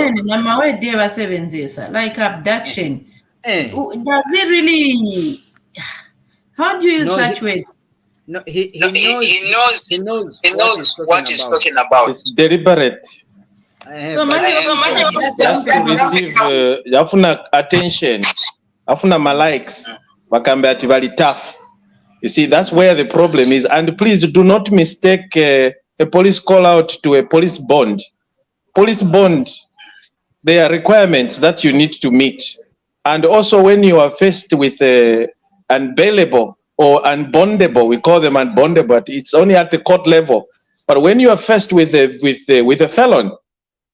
like abduction. Does it really? How do you use such words? No, he knows what he's talking about. It's deliberate. Just to receive yafuna attention, yafuna likes, wakambe ati bali tough. You see, that's where the problem is. And please do not mistake a police call out to a police bond. Police bond, there are requirements that you need to meet. And also when you are faced with unbailable or unbondable, we call them unbondable, but it's only at the court level. But when you are faced with a felon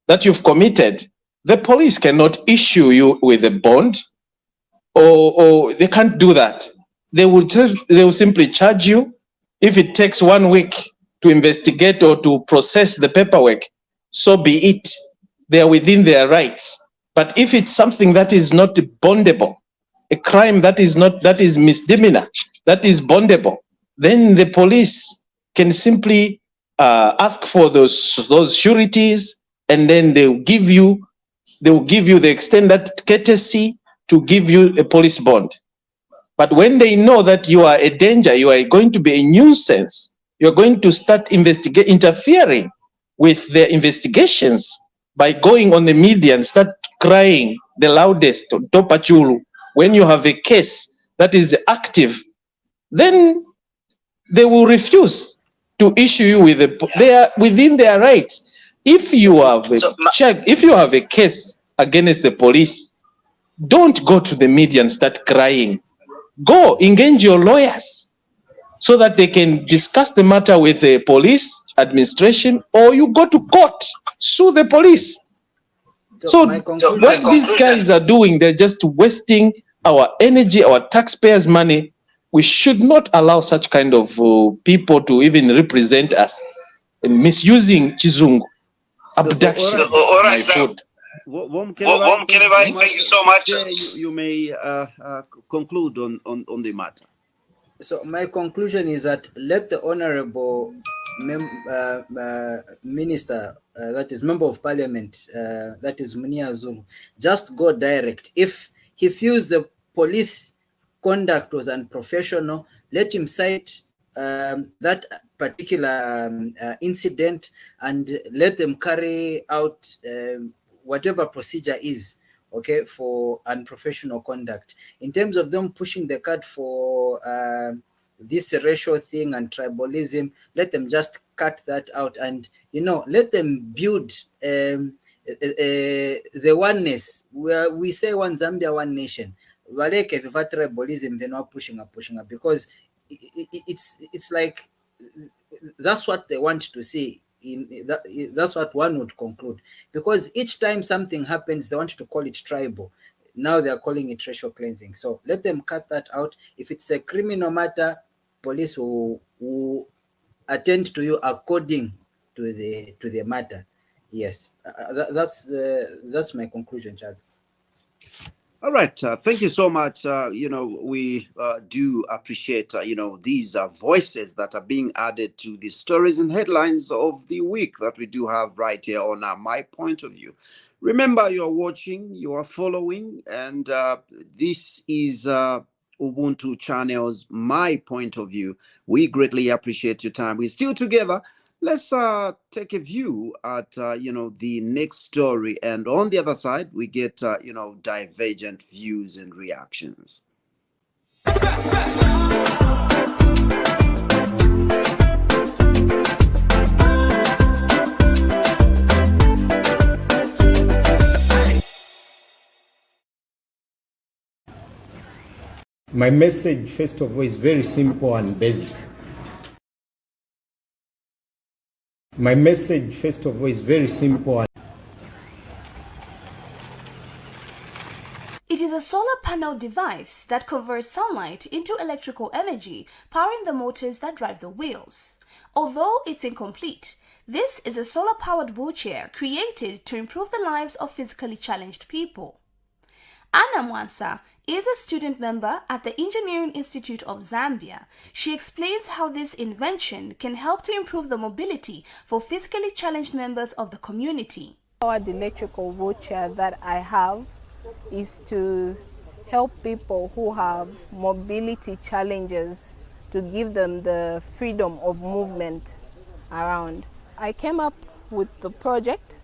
that you've committed, the police cannot issue you with a bond, or they can't do that. They will simply charge you. If it takes 1 week to investigate or to process the paperwork, so be it. They are within their rights. But if it's something that is not bondable, a crime that is misdemeanor, that is bondable, then the police can simply ask for those sureties, and then they will give you the extended courtesy to give you a police bond. But when they know that you are a danger, you are going to be a nuisance, you're going to start interfering with their investigations by going on the media and start crying the loudest on Topachulu when you have a case that is active, then they will refuse to issue you with they are within their rights. If you have if you have a case against the police, don't go to the media and start crying. Go engage your lawyers so that they can discuss the matter with the police administration, or you go to court, sue the police. So what these guys are doing, they're just wasting our energy, our taxpayers' money. We should not allow such kind of people to even represent us and misusing Chizungu. Abduction. All right. Thank you so much. You may conclude on the matter. So my conclusion is that let the honorable minister, that is member of parliament, that is Munia Zulu, just go direct. If he feels the police conduct was unprofessional, let him cite that particular incident and let them carry out whatever procedure is, okay, for unprofessional conduct. In terms of them pushing the card for this racial thing and tribalism, let them just cut that out, and let them build the oneness where we say one Zambia, one nation. Tribalism, they're not pushing up, because it's like that's what they want to see. That's what one would conclude, because each time something happens, they want to call it tribal. Now they are calling it racial cleansing. So let them cut that out. If it's a criminal matter, police will attend to you according to the matter. Yes, that's my conclusion, Charles. All right. Thank you so much. We do appreciate, these voices that are being added to the stories and headlines of the week that we do have right here on My Point of View. Remember, you are watching, you are following, and this is Ubuntu Channel's My Point of View. We greatly appreciate your time. We're still together. Let's take a view at, the next story. And on the other side, we get, divergent views and reactions. My message, first of all, is very simple and basic. My message, first of all, is very simple. It is a solar panel device that converts sunlight into electrical energy, powering the motors that drive the wheels. Although it's incomplete, this is a solar-powered wheelchair created to improve the lives of physically challenged people. Anna Mwansa is a student member at the Engineering Institute of Zambia. She explains how this invention can help to improve the mobility for physically challenged members of the community. The electrical wheelchair that I have is to help people who have mobility challenges, to give them the freedom of movement around. I came up with the project.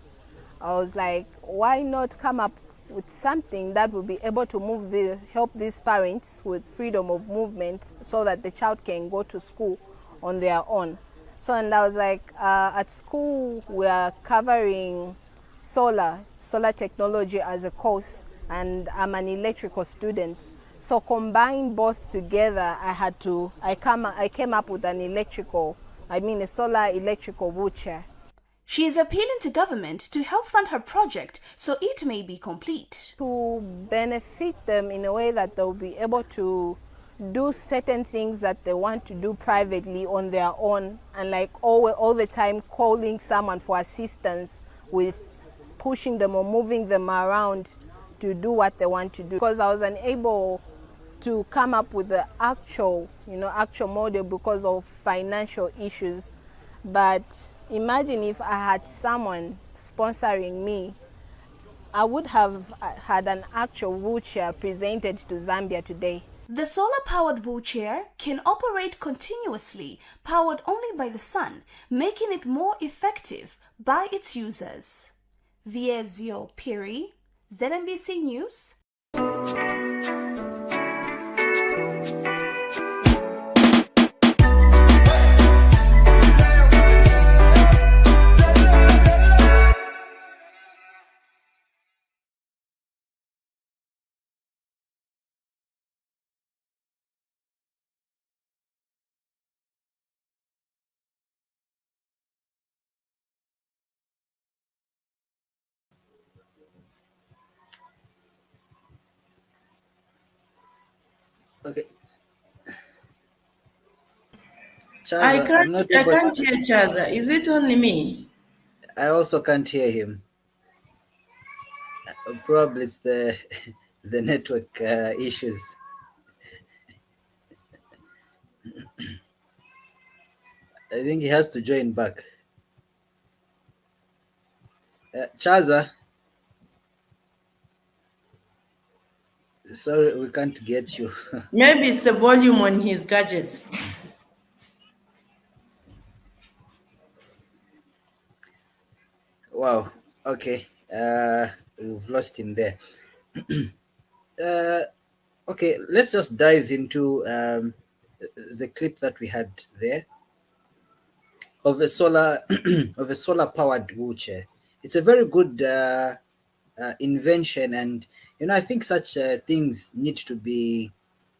I was like, why not come up with something that will be able to help these parents with freedom of movement so that the child can go to school on their own. So, and I was like, at school we are covering solar technology as a course, and I'm an electrical student. So combine both together, I came up with a solar electrical wheelchair. She is appealing to government to help fund her project so it may be complete. To benefit them in a way that they'll be able to do certain things that they want to do privately on their own, and like all the time calling someone for assistance with pushing them or moving them around to do what they want to do. Because I was unable to come up with the actual model because of financial issues. But imagine if I had someone sponsoring me, I would have had an actual wheelchair presented to Zambia today. The solar-powered wheelchair can operate continuously, powered only by the sun, making it more effective by its users. Viezio Piri, ZNBC News. Okay. Chaza, I can't hear Chaza. Is it only me? I also can't hear him. Probably it's the network issues. I think he has to join back. Chaza. Sorry, we can't get you. Maybe it's the volume on his gadget. Wow. Okay. We've lost him there. Okay, let's just dive into the clip that we had there of a solar powered wheelchair. It's a very good invention, and I think such things need to be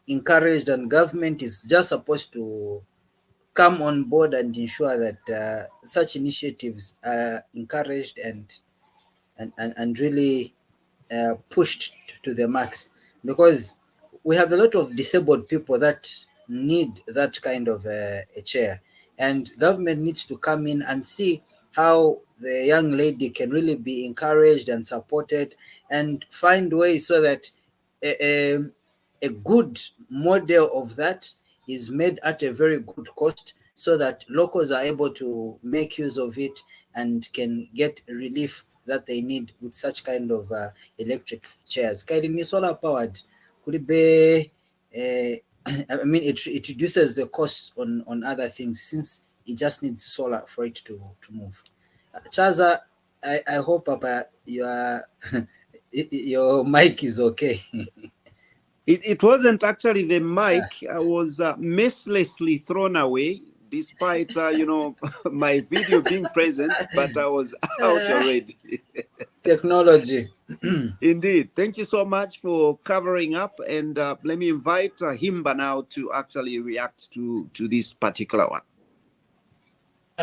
encouraged, and government is just supposed to come on board and ensure that such initiatives are encouraged and really pushed to the max, because we have a lot of disabled people that need that kind of a chair, and government needs to come in and see how the young lady can really be encouraged and supported, and find ways so that a good model of that is made at a very good cost, so that locals are able to make use of it and can get relief that they need with such kind of electric chairs. Kaili solar powered, could it be? I mean, it reduces the cost on other things, since it just needs solar for it to move. Chaza, I hope Papa, your mic is okay. It wasn't actually the mic. I was mercilessly thrown away, despite my video being present, but I was out already. Technology. Indeed. Thank you so much for covering up, and let me invite Himba now to actually react to this particular one.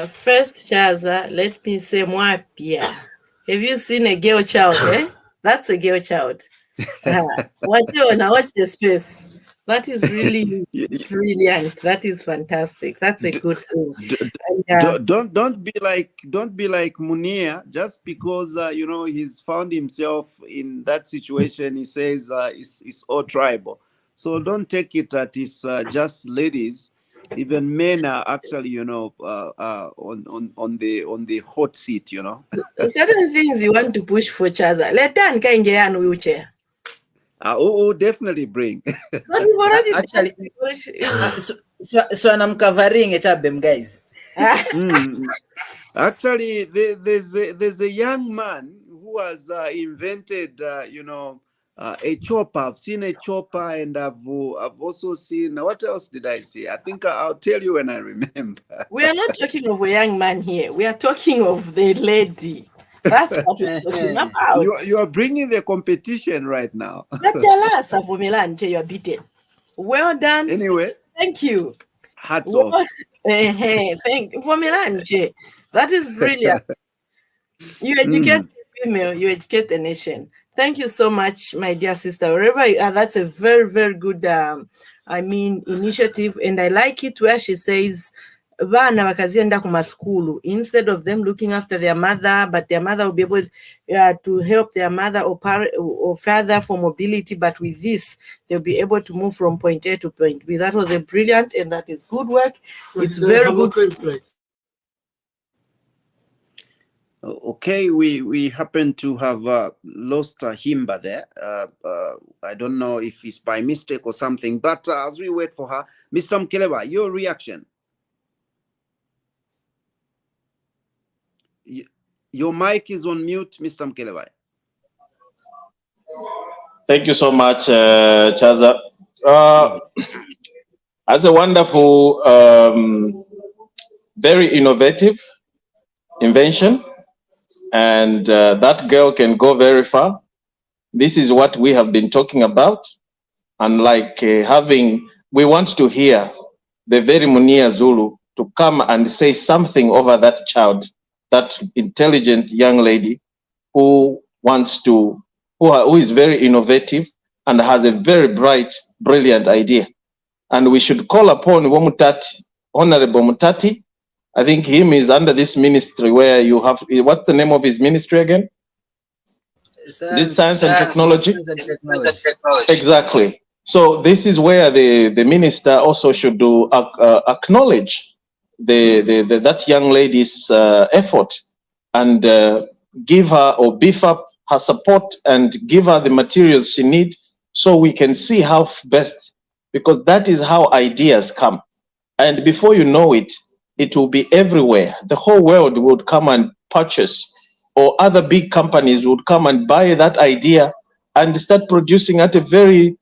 First, Chaza, let me say Mwapia. Have you seen a girl child? That's a girl child. Watch the space. That is really brilliant. That is fantastic. That's a good thing. Don't be like Munir just because you know he's found himself in that situation. He says it's all tribal. So don't take it that it's just ladies. Even men are actually, you know, on the hot seat. You know. Certain things you want to push for Chaza. Let Dan can get on wheelchair. Definitely bring. Actually, so I'm covering it up, them guys. Actually, there's a young man who has invented, you know, a chopper. I've seen a chopper, and I've also seen, what else did I see? I think I'll tell you when I remember. We are not talking of a young man here. We are talking of the lady. That's what we're talking about. You are bringing the competition right now. You are beaten. Well done. Anyway. Thank you. Hats off. Thank you. That is brilliant. You educate female, you educate the nation. Thank you so much, my dear sister. Wherever you are, that's a very, very good initiative. And I like it where she says, instead of them looking after their mother, but their mother will be able to help their mother or father for mobility, but with this they'll be able to move from point A to point B. That was a brilliant, and that is good work. It's very good. Okay, we happen to have lost Himba there. I don't know if it's by mistake or something, but as we wait for her, Mr. Mkeleba, your reaction. Your mic is on mute, Mr. Mkeleba. Thank you so much, Chaza. As a wonderful, very innovative invention, and that girl can go very far. This is what we have been talking about, and like we want to hear the very Munir Zulu to come and say something over that child, that intelligent young lady who is very innovative and has a very bright, brilliant idea. And we should call upon Honorable Mutati. I think him is under this ministry where you have, what's the name of his ministry again? Science and Technology. Exactly. So this is where the minister also should acknowledge that young lady's effort, and give her or beef up her support and give her the materials she needs, so we can see how best, because that is how ideas come. And before you know it, it will be everywhere. The whole world would come and purchase, or other big companies would come and buy that idea and start producing at a very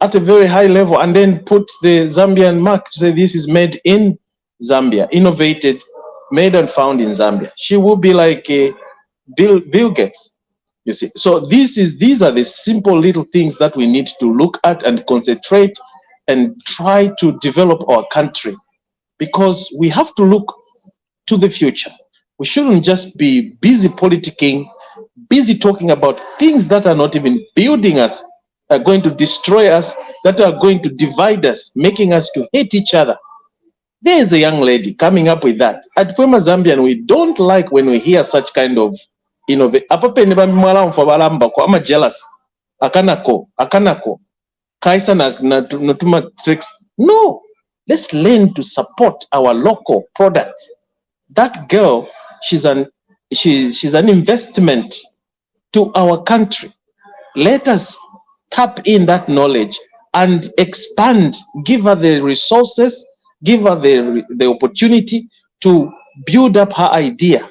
high level, and then put the Zambian mark to say this is made in Zambia, innovated, made and found in Zambia. She will be like Bill Gates, you see. So these are the simple little things that we need to look at and concentrate and try to develop our country, because we have to look to the future. We shouldn't just be busy politicking, busy talking about things that are not even building us, are going to destroy us, that are going to divide us, making us to hate each other. There's a young lady coming up with that. At Fema Zambian, we don't like when we hear such kind of innovation. I'm jealous. Akanako. Kaisa natuma tricks. No, let's learn to support our local products. That girl, she's an investment to our country. Let us tap in that knowledge and expand, give her the resources, give her the opportunity to build up her idea.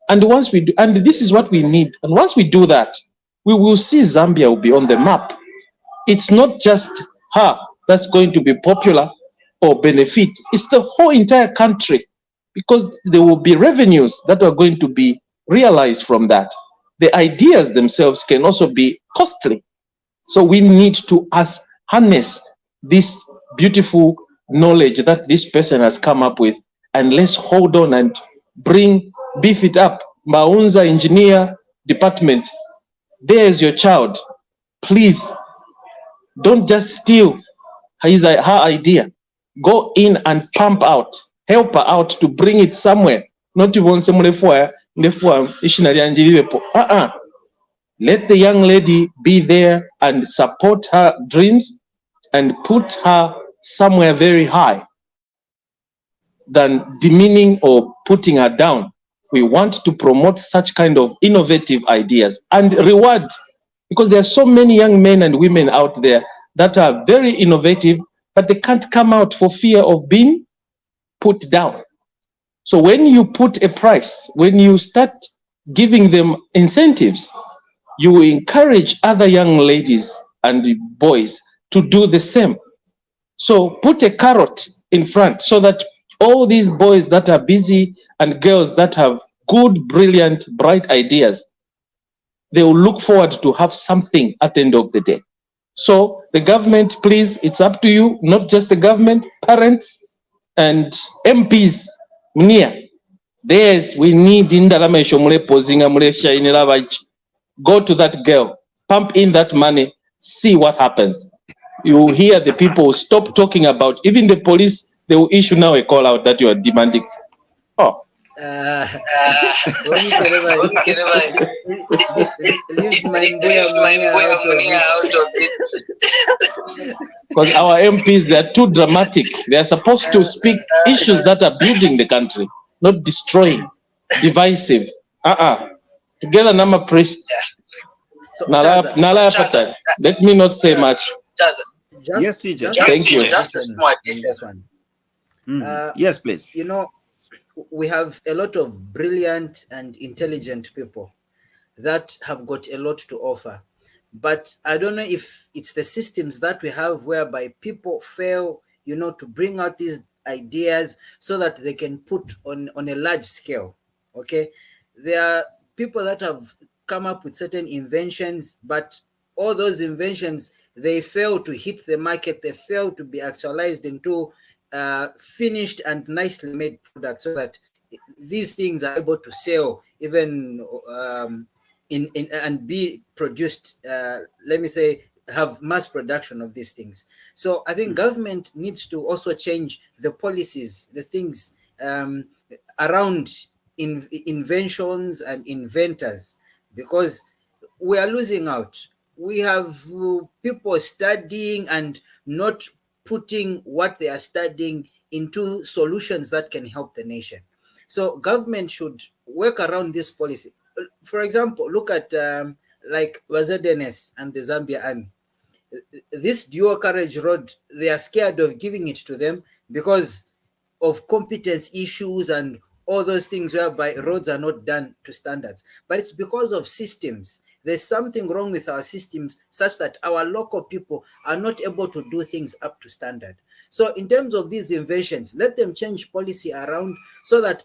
And once we do, and this is what we need, and once we do that, we will see Zambia will be on the map. It's not just her that's going to be popular or benefit, it's the whole entire country, because there will be revenues that are going to be realized from that. The ideas themselves can also be costly. So we need to harness this beautiful knowledge that this person has come up with, and let's hold on and beef it up. Maunza Engineer Department, there's your child. Please don't just steal her idea. Go in and pump out, help her out to bring it somewhere. Not even somewhere for let the young lady be there and support her dreams and put her somewhere very high than demeaning or putting her down. We want to promote such kind of innovative ideas and reward, because there are so many young men and women out there that are very innovative, but they can't come out for fear of being put down. So when you put a price, when you start giving them incentives, you encourage other young ladies and boys to do the same. So put a carrot in front so that all these boys that are busy and girls that have good, brilliant, bright ideas, they will look forward to have something at the end of the day. So the government, please, it's up to you, not just the government, parents and MPs. There's, we need go to that girl, pump in that money, see what happens. You hear the people stop talking about, even the police, they will issue now a call out that you are demanding. Oh. Because our MPs, they are too dramatic. They are supposed to speak issues that are building the country, not destroying, divisive. Together, Nama priest. So, Let me not say much. Yes, CJ. Thank you. This one. Yes, please. You know, we have a lot of brilliant and intelligent people that have got a lot to offer. But I don't know if it's the systems that we have whereby people fail, you know, to bring out these ideas so that they can put on a large scale. Okay. There are people that have come up with certain inventions, but all those inventions, they fail to hit the market. They fail to be actualized into finished and nicely made products so that these things are able to sell even and be produced, let me say, have mass production of these things. So I think government needs to also change the policies, the things around inventions and inventors, because we are losing out. We have people studying and not putting what they are studying into solutions that can help the nation. So government should work around this policy. For example, look at like Wazedenes and the Zambia Army. This dual carriage road, they are scared of giving it to them because of competence issues and all those things whereby roads are not done to standards. But it's because of systems. There's something wrong with our systems such that our local people are not able to do things up to standard. So in terms of these inventions, let them change policy around so that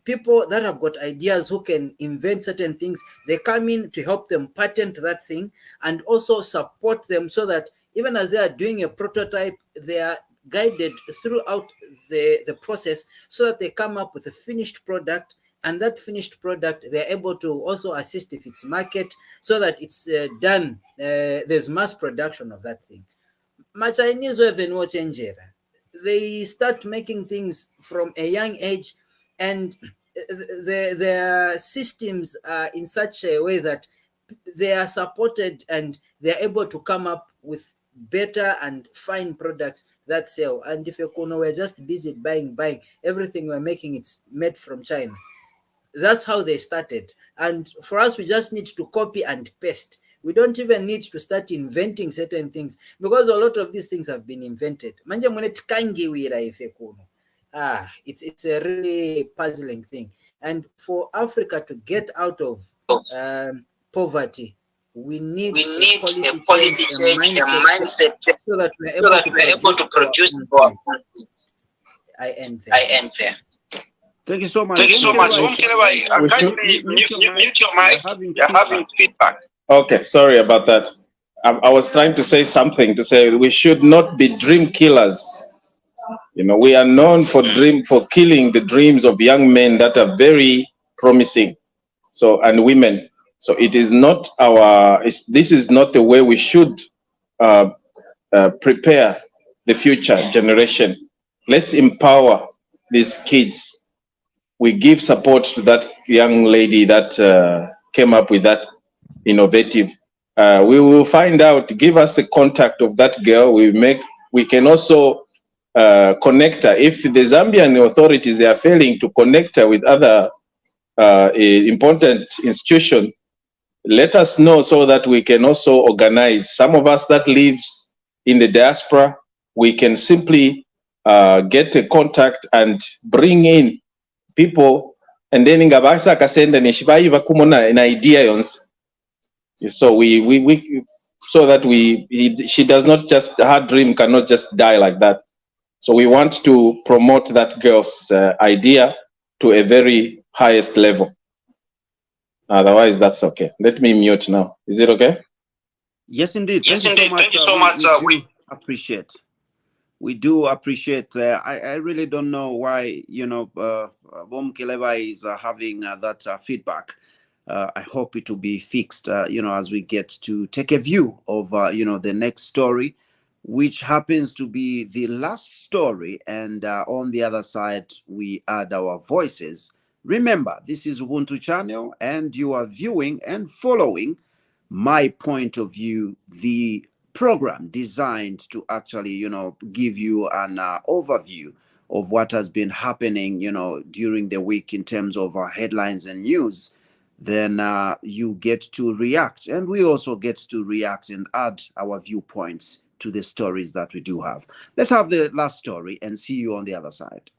people that have got ideas who can invent certain things, they come in to help them patent that thing and also support them so that even as they are doing a prototype, they are guided throughout the process so that they come up with a finished product, and that finished product they're able to also assist if it's market so that it's done, there's mass production of that thing. Chinese they start making things from a young age, and their systems are in such a way that they are supported and they're able to come up with better and fine products that sell. And if we're just busy buying everything we're making, it's made from China. That's how they started. And for us, we just need to copy and paste. We don't even need to start inventing certain things because a lot of these things have been invented. It's a really puzzling thing. And for Africa to get out of poverty, we need a policy change, a mindset so that we're able to produce our own things. I end there. Thank you so much. Thank you so much. Mute your mic. You're having feedback. Okay, sorry about that. I was trying to say something, to say we should not be dream killers. You know, we are known for killing the dreams of young men that are very promising. So, and women. So it is not this is not the way we should prepare the future generation. Let's empower these kids. We give support to that young lady that came up with that innovative. We will find out, give us the contact of that girl. We can also connect her. If the Zambian authorities, they are failing to connect her with other important institutions, let us know so that we can also organize. Some of us that lives in the diaspora, we can simply get a contact and bring in people, and then ingabasa kasenda neshibai bakumona an idea yons. So so that she does not just, her dream cannot just die like that. So we want to promote that girl's idea to a very highest level. Otherwise, that's okay. Let me mute now. Is it okay? Yes, indeed. Thank you so much. We appreciate. We do appreciate. I really don't know why, Bom Kileva is having that feedback. I hope it will be fixed, as we get to take a view of, the next story, which happens to be the last story. And on the other side, we add our voices. Remember, this is Ubuntu Channel, and you are viewing and following My Point of View, the program designed to actually, give you an overview of what has been happening, during the week in terms of headlines and news. Then you get to react, and we also get to react and add our viewpoints to the stories that we do have. Let's have the last story and see you on the other side.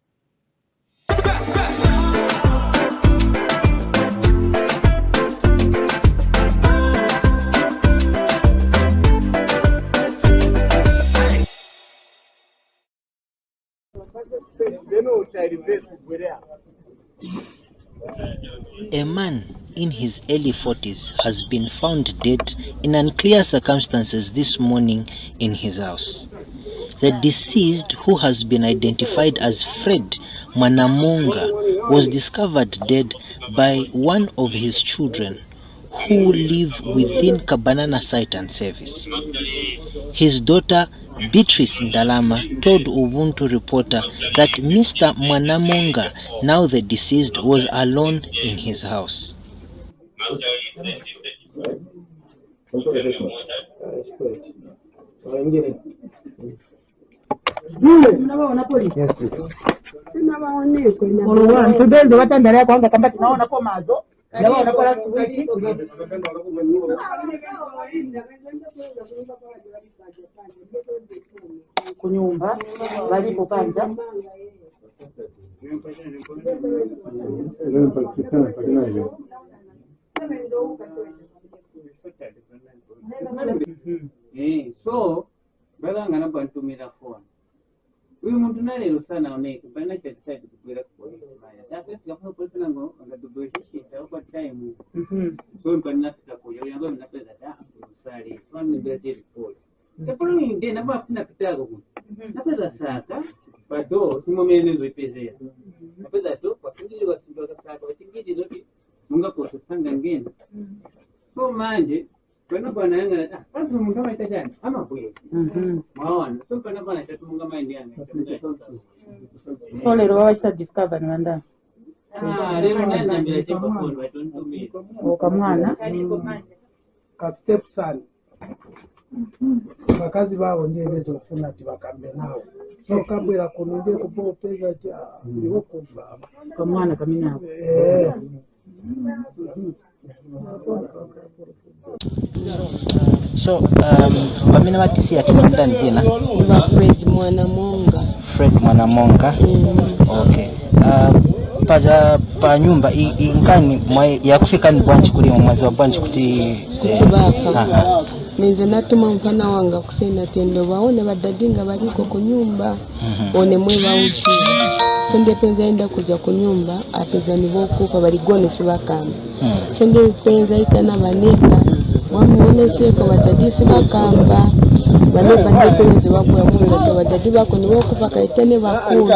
A man in his early 40s has been found dead in unclear circumstances this morning in his house. The deceased, who has been identified as Fred Mwanamonga, was discovered dead by one of his children who live within Kabanana Site and Service. His daughter, Beatrice Ndalama, told Ubuntu reporter that Mr. Mwanamonga, now the deceased, was alone in his house. Kunyumba walipo panja so baganga nabantumira phone uyu muntu nalero sana oneke bana cha decide kukwera ku police maya tafe sikafuna police nango angadubweshishita kwa time so mpana sitakuyo yango mnapeza ta usali fani bete report epolo inde nabafuna kitago ku napeza saka bado simomelezo ipezera napeza to kwasingiri wasindoka saka wachingiri zoti munga kwa kusanga ngene so manje kwena bwana yanga kazi mungu kama itajani ama bwe maona so kwena bwana tatu mungu kama indiana so lero wacha discover ni wanda leo nenda mbele chepa phone watontumira okamwana ka step son bakazi babo ndiye bezofuna ati bakambe nawo so kabwera kununde kupopeza ati niwo kuva kamwana kamina So, wamina watisi ati ndani zina? Fred Mwanamonga. Fred Mwanamonga. Okay. Pa nyumba inkani ya kufika ni branch kuli mwazi wa branch kutibaka. Ninze natuma mfana wanga kusenda tiendo waone badadinga baliko kunyumba. One mwe bauti. Sonde penza enda kuja kunyumba apeza niboku kwa barigone sibakamba. Sonde penza itana baneka wamuone seka badadisi bakamba. Bale bandepenze bako ya munga za badadi bako niboku pakaitane bakuru.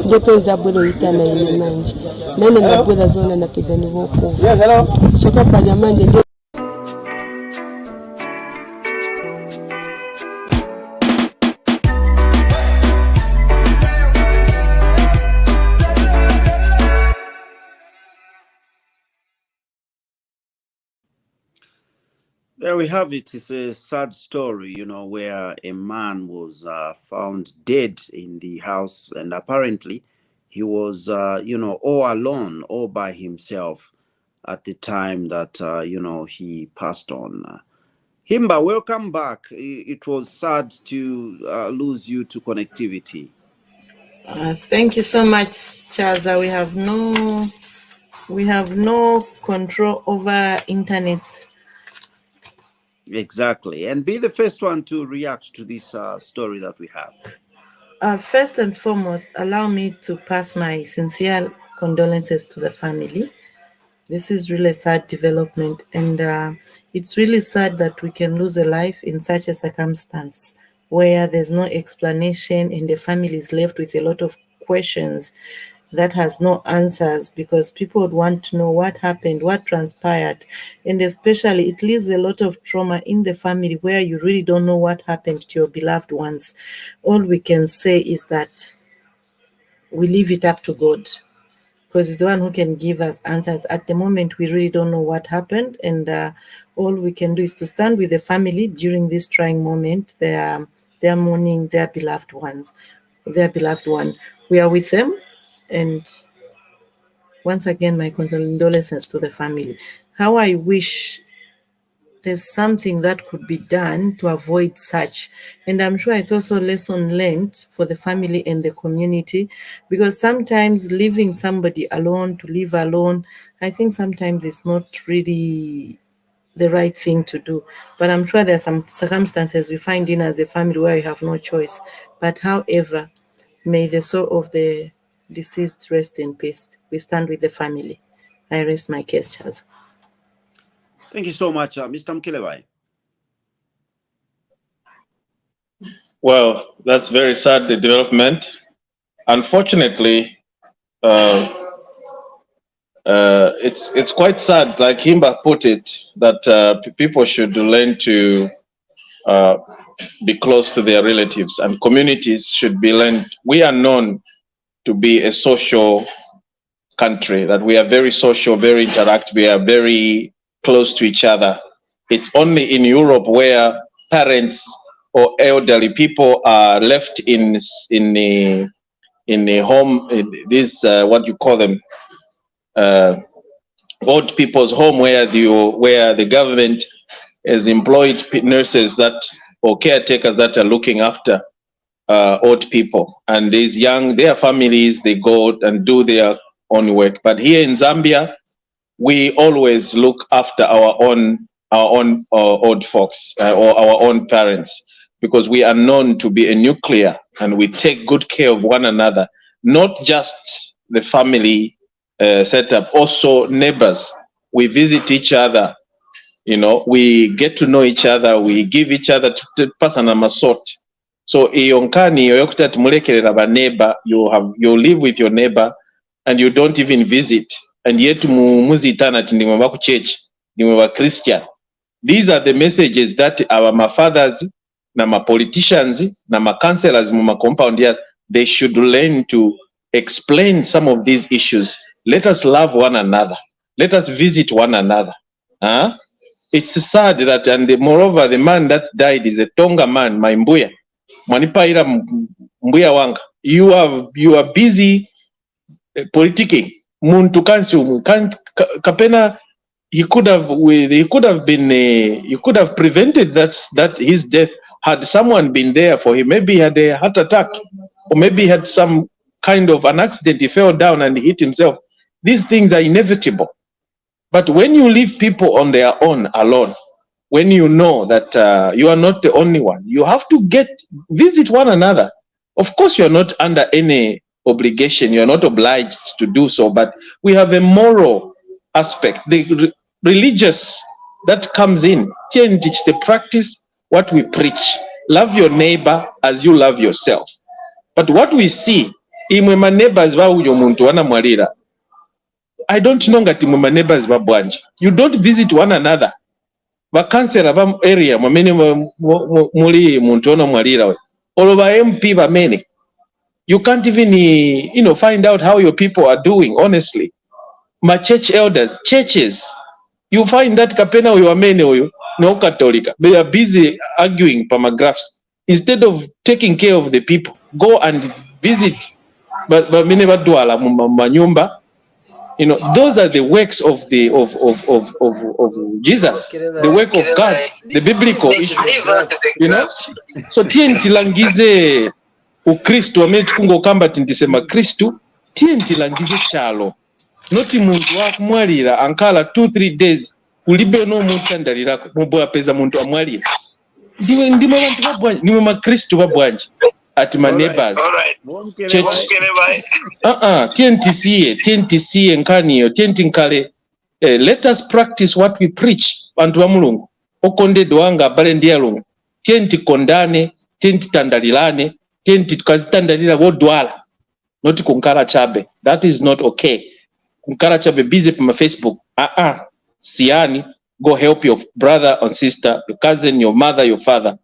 Ndepenza bwero itana ine manje. Nene na bwera zona na peza niboku. Shoka pa jamanje There we have it. It's a sad story, where a man was found dead in the house, and apparently he was, all alone, all by himself at the time that, he passed on. Himba, welcome back. It was sad to lose you to connectivity. Thank you so much, Chaza. We have no control over internet. Exactly. And be the first one to react to this story that we have. First and foremost, allow me to pass my sincere condolences to the family. This is really a sad development, and it's really sad that we can lose a life in such a circumstance where there's no explanation and the family is left with a lot of questions that has no answers, because people would want to know what happened, what transpired, and especially it leaves a lot of trauma in the family where you really don't know what happened to your beloved ones. All we can say is that we leave it up to God, because He's the one who can give us answers. At the moment, we really don't know what happened, and all we can do is to stand with the family during this trying moment. They're mourning their beloved one. We are with them, and once again, my condolences to the family. How I wish there's something that could be done to avoid such. And I'm sure it's also a lesson learned for the family and the community, because sometimes leaving somebody alone to live alone, I think sometimes it's not really the right thing to do. But I'm sure there are some circumstances we find in as a family where you have no choice. But however, may the soul of the deceased rest in peace. We stand with the family. I rest my case, Charles. Thank you so much, Mr. Mkelebai. Well, that's very sad, the development. Unfortunately, it's quite sad, like Himba put it, that people should learn to be close to their relatives, and communities should be learned. We are known to be a social country, that we are very social, very interactive, we are very close to each other. It's only in Europe where parents or elderly people are left in the home, this what you call them, old people's home, where the government has employed nurses or caretakers that are looking after old people, and these their families, they go and do their own work. But here in Zambia, we always look after our own old folks or our own parents, because we are known to be a nuclear, and we take good care of one another, not just the family setup, also neighbors. We visit each other, we get to know each other, we give each other to personal masort. So yonkani yokutat mulekerera ba neighbor, you live with your neighbor and you don't even visit, and yet muzitana tindimwe ba ku church, ndimwe ba Christian. These are the messages that our fathers na ma politicians na ma councillors mu ma compound here, they should learn to explain some of these issues. Let us love one another. Let us visit one another. It's sad that, and moreover, the man that died is a Tonga man, my Mbuya. Mwanipaira Mbuya wanga. You are busy politicking. Muntu kansi kapena. He could have prevented that his death had someone been there for him. Maybe he had a heart attack, or maybe he had some kind of an accident. He fell down and hit himself. These things are inevitable. But when you leave people on their own, alone, when you know that you are not the only one, you have to visit one another. Of course, you are not under any obligation. You are not obliged to do so, but we have a moral aspect, the religious that comes in. Change the practice, what we preach. Love your neighbor as you love yourself. But what we see, imwe ma neighbors ba uyo muntu wana mwalira. I don't know ngati mwe ma neighbors ba bwanji. You don't visit one another. Ba councillor ba area mwamene muli muntu wana mwalira we. Olo ba MP ba mene. You can't even find out how your people are doing, honestly. My church elders, churches, you find that kapena uyo amene uyo no Catholic. They are busy arguing paragraphs instead of taking care of the people. Go and visit. But many badwala manyumba. You know, those are the works of the of Jesus, the work of God, the biblical issue. You know, so TNT langize uKristu amene tikungokamba tintisema Kristu TNT langize chalo. Noti muntu wakumwalira ankala 2-3 days kulibe no muntu andalirako mubwa peza muntu amwalira. Ndimo bantu babwanje, ndimo makristu babwanje. At my neighbors. TNTC nkaniyo, TNT nkale. Let us practice what we preach. Bantu wa mulungu. Okonde doanga bale ndiyalungu. TNT kondane, TNT tandalilane, TNT tukazitandalila wodwala. Not kunkara chabe. That is not okay. Kunkara chabe busy pa Facebook. Siani, go help your brother or sister, your cousin, your mother, your father.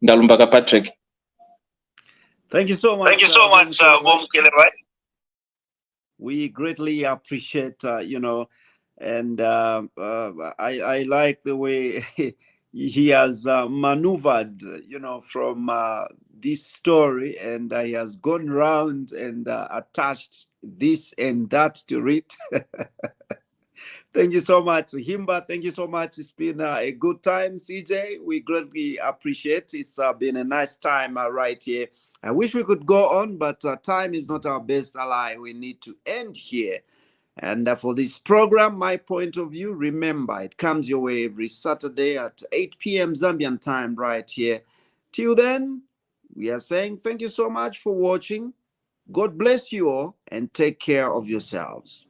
Ndalumbaga Patrick. Thank you so much. Thank you so much, Mukelebai. We greatly appreciate, you know, and I like the way he has maneuvered, you know, from this story, and he has gone around and attached this and that to it. Thank you so much, Himba. Thank you so much. It's been a good time, CJ. We greatly appreciate. It's been a nice time right here. I wish we could go on, but time is not our best ally. We need to end here. And for this program, My Point of View, remember, it comes your way every Saturday at 8 p.m. Zambian time right here. Till then, we are saying thank you so much for watching. God bless you all and take care of yourselves.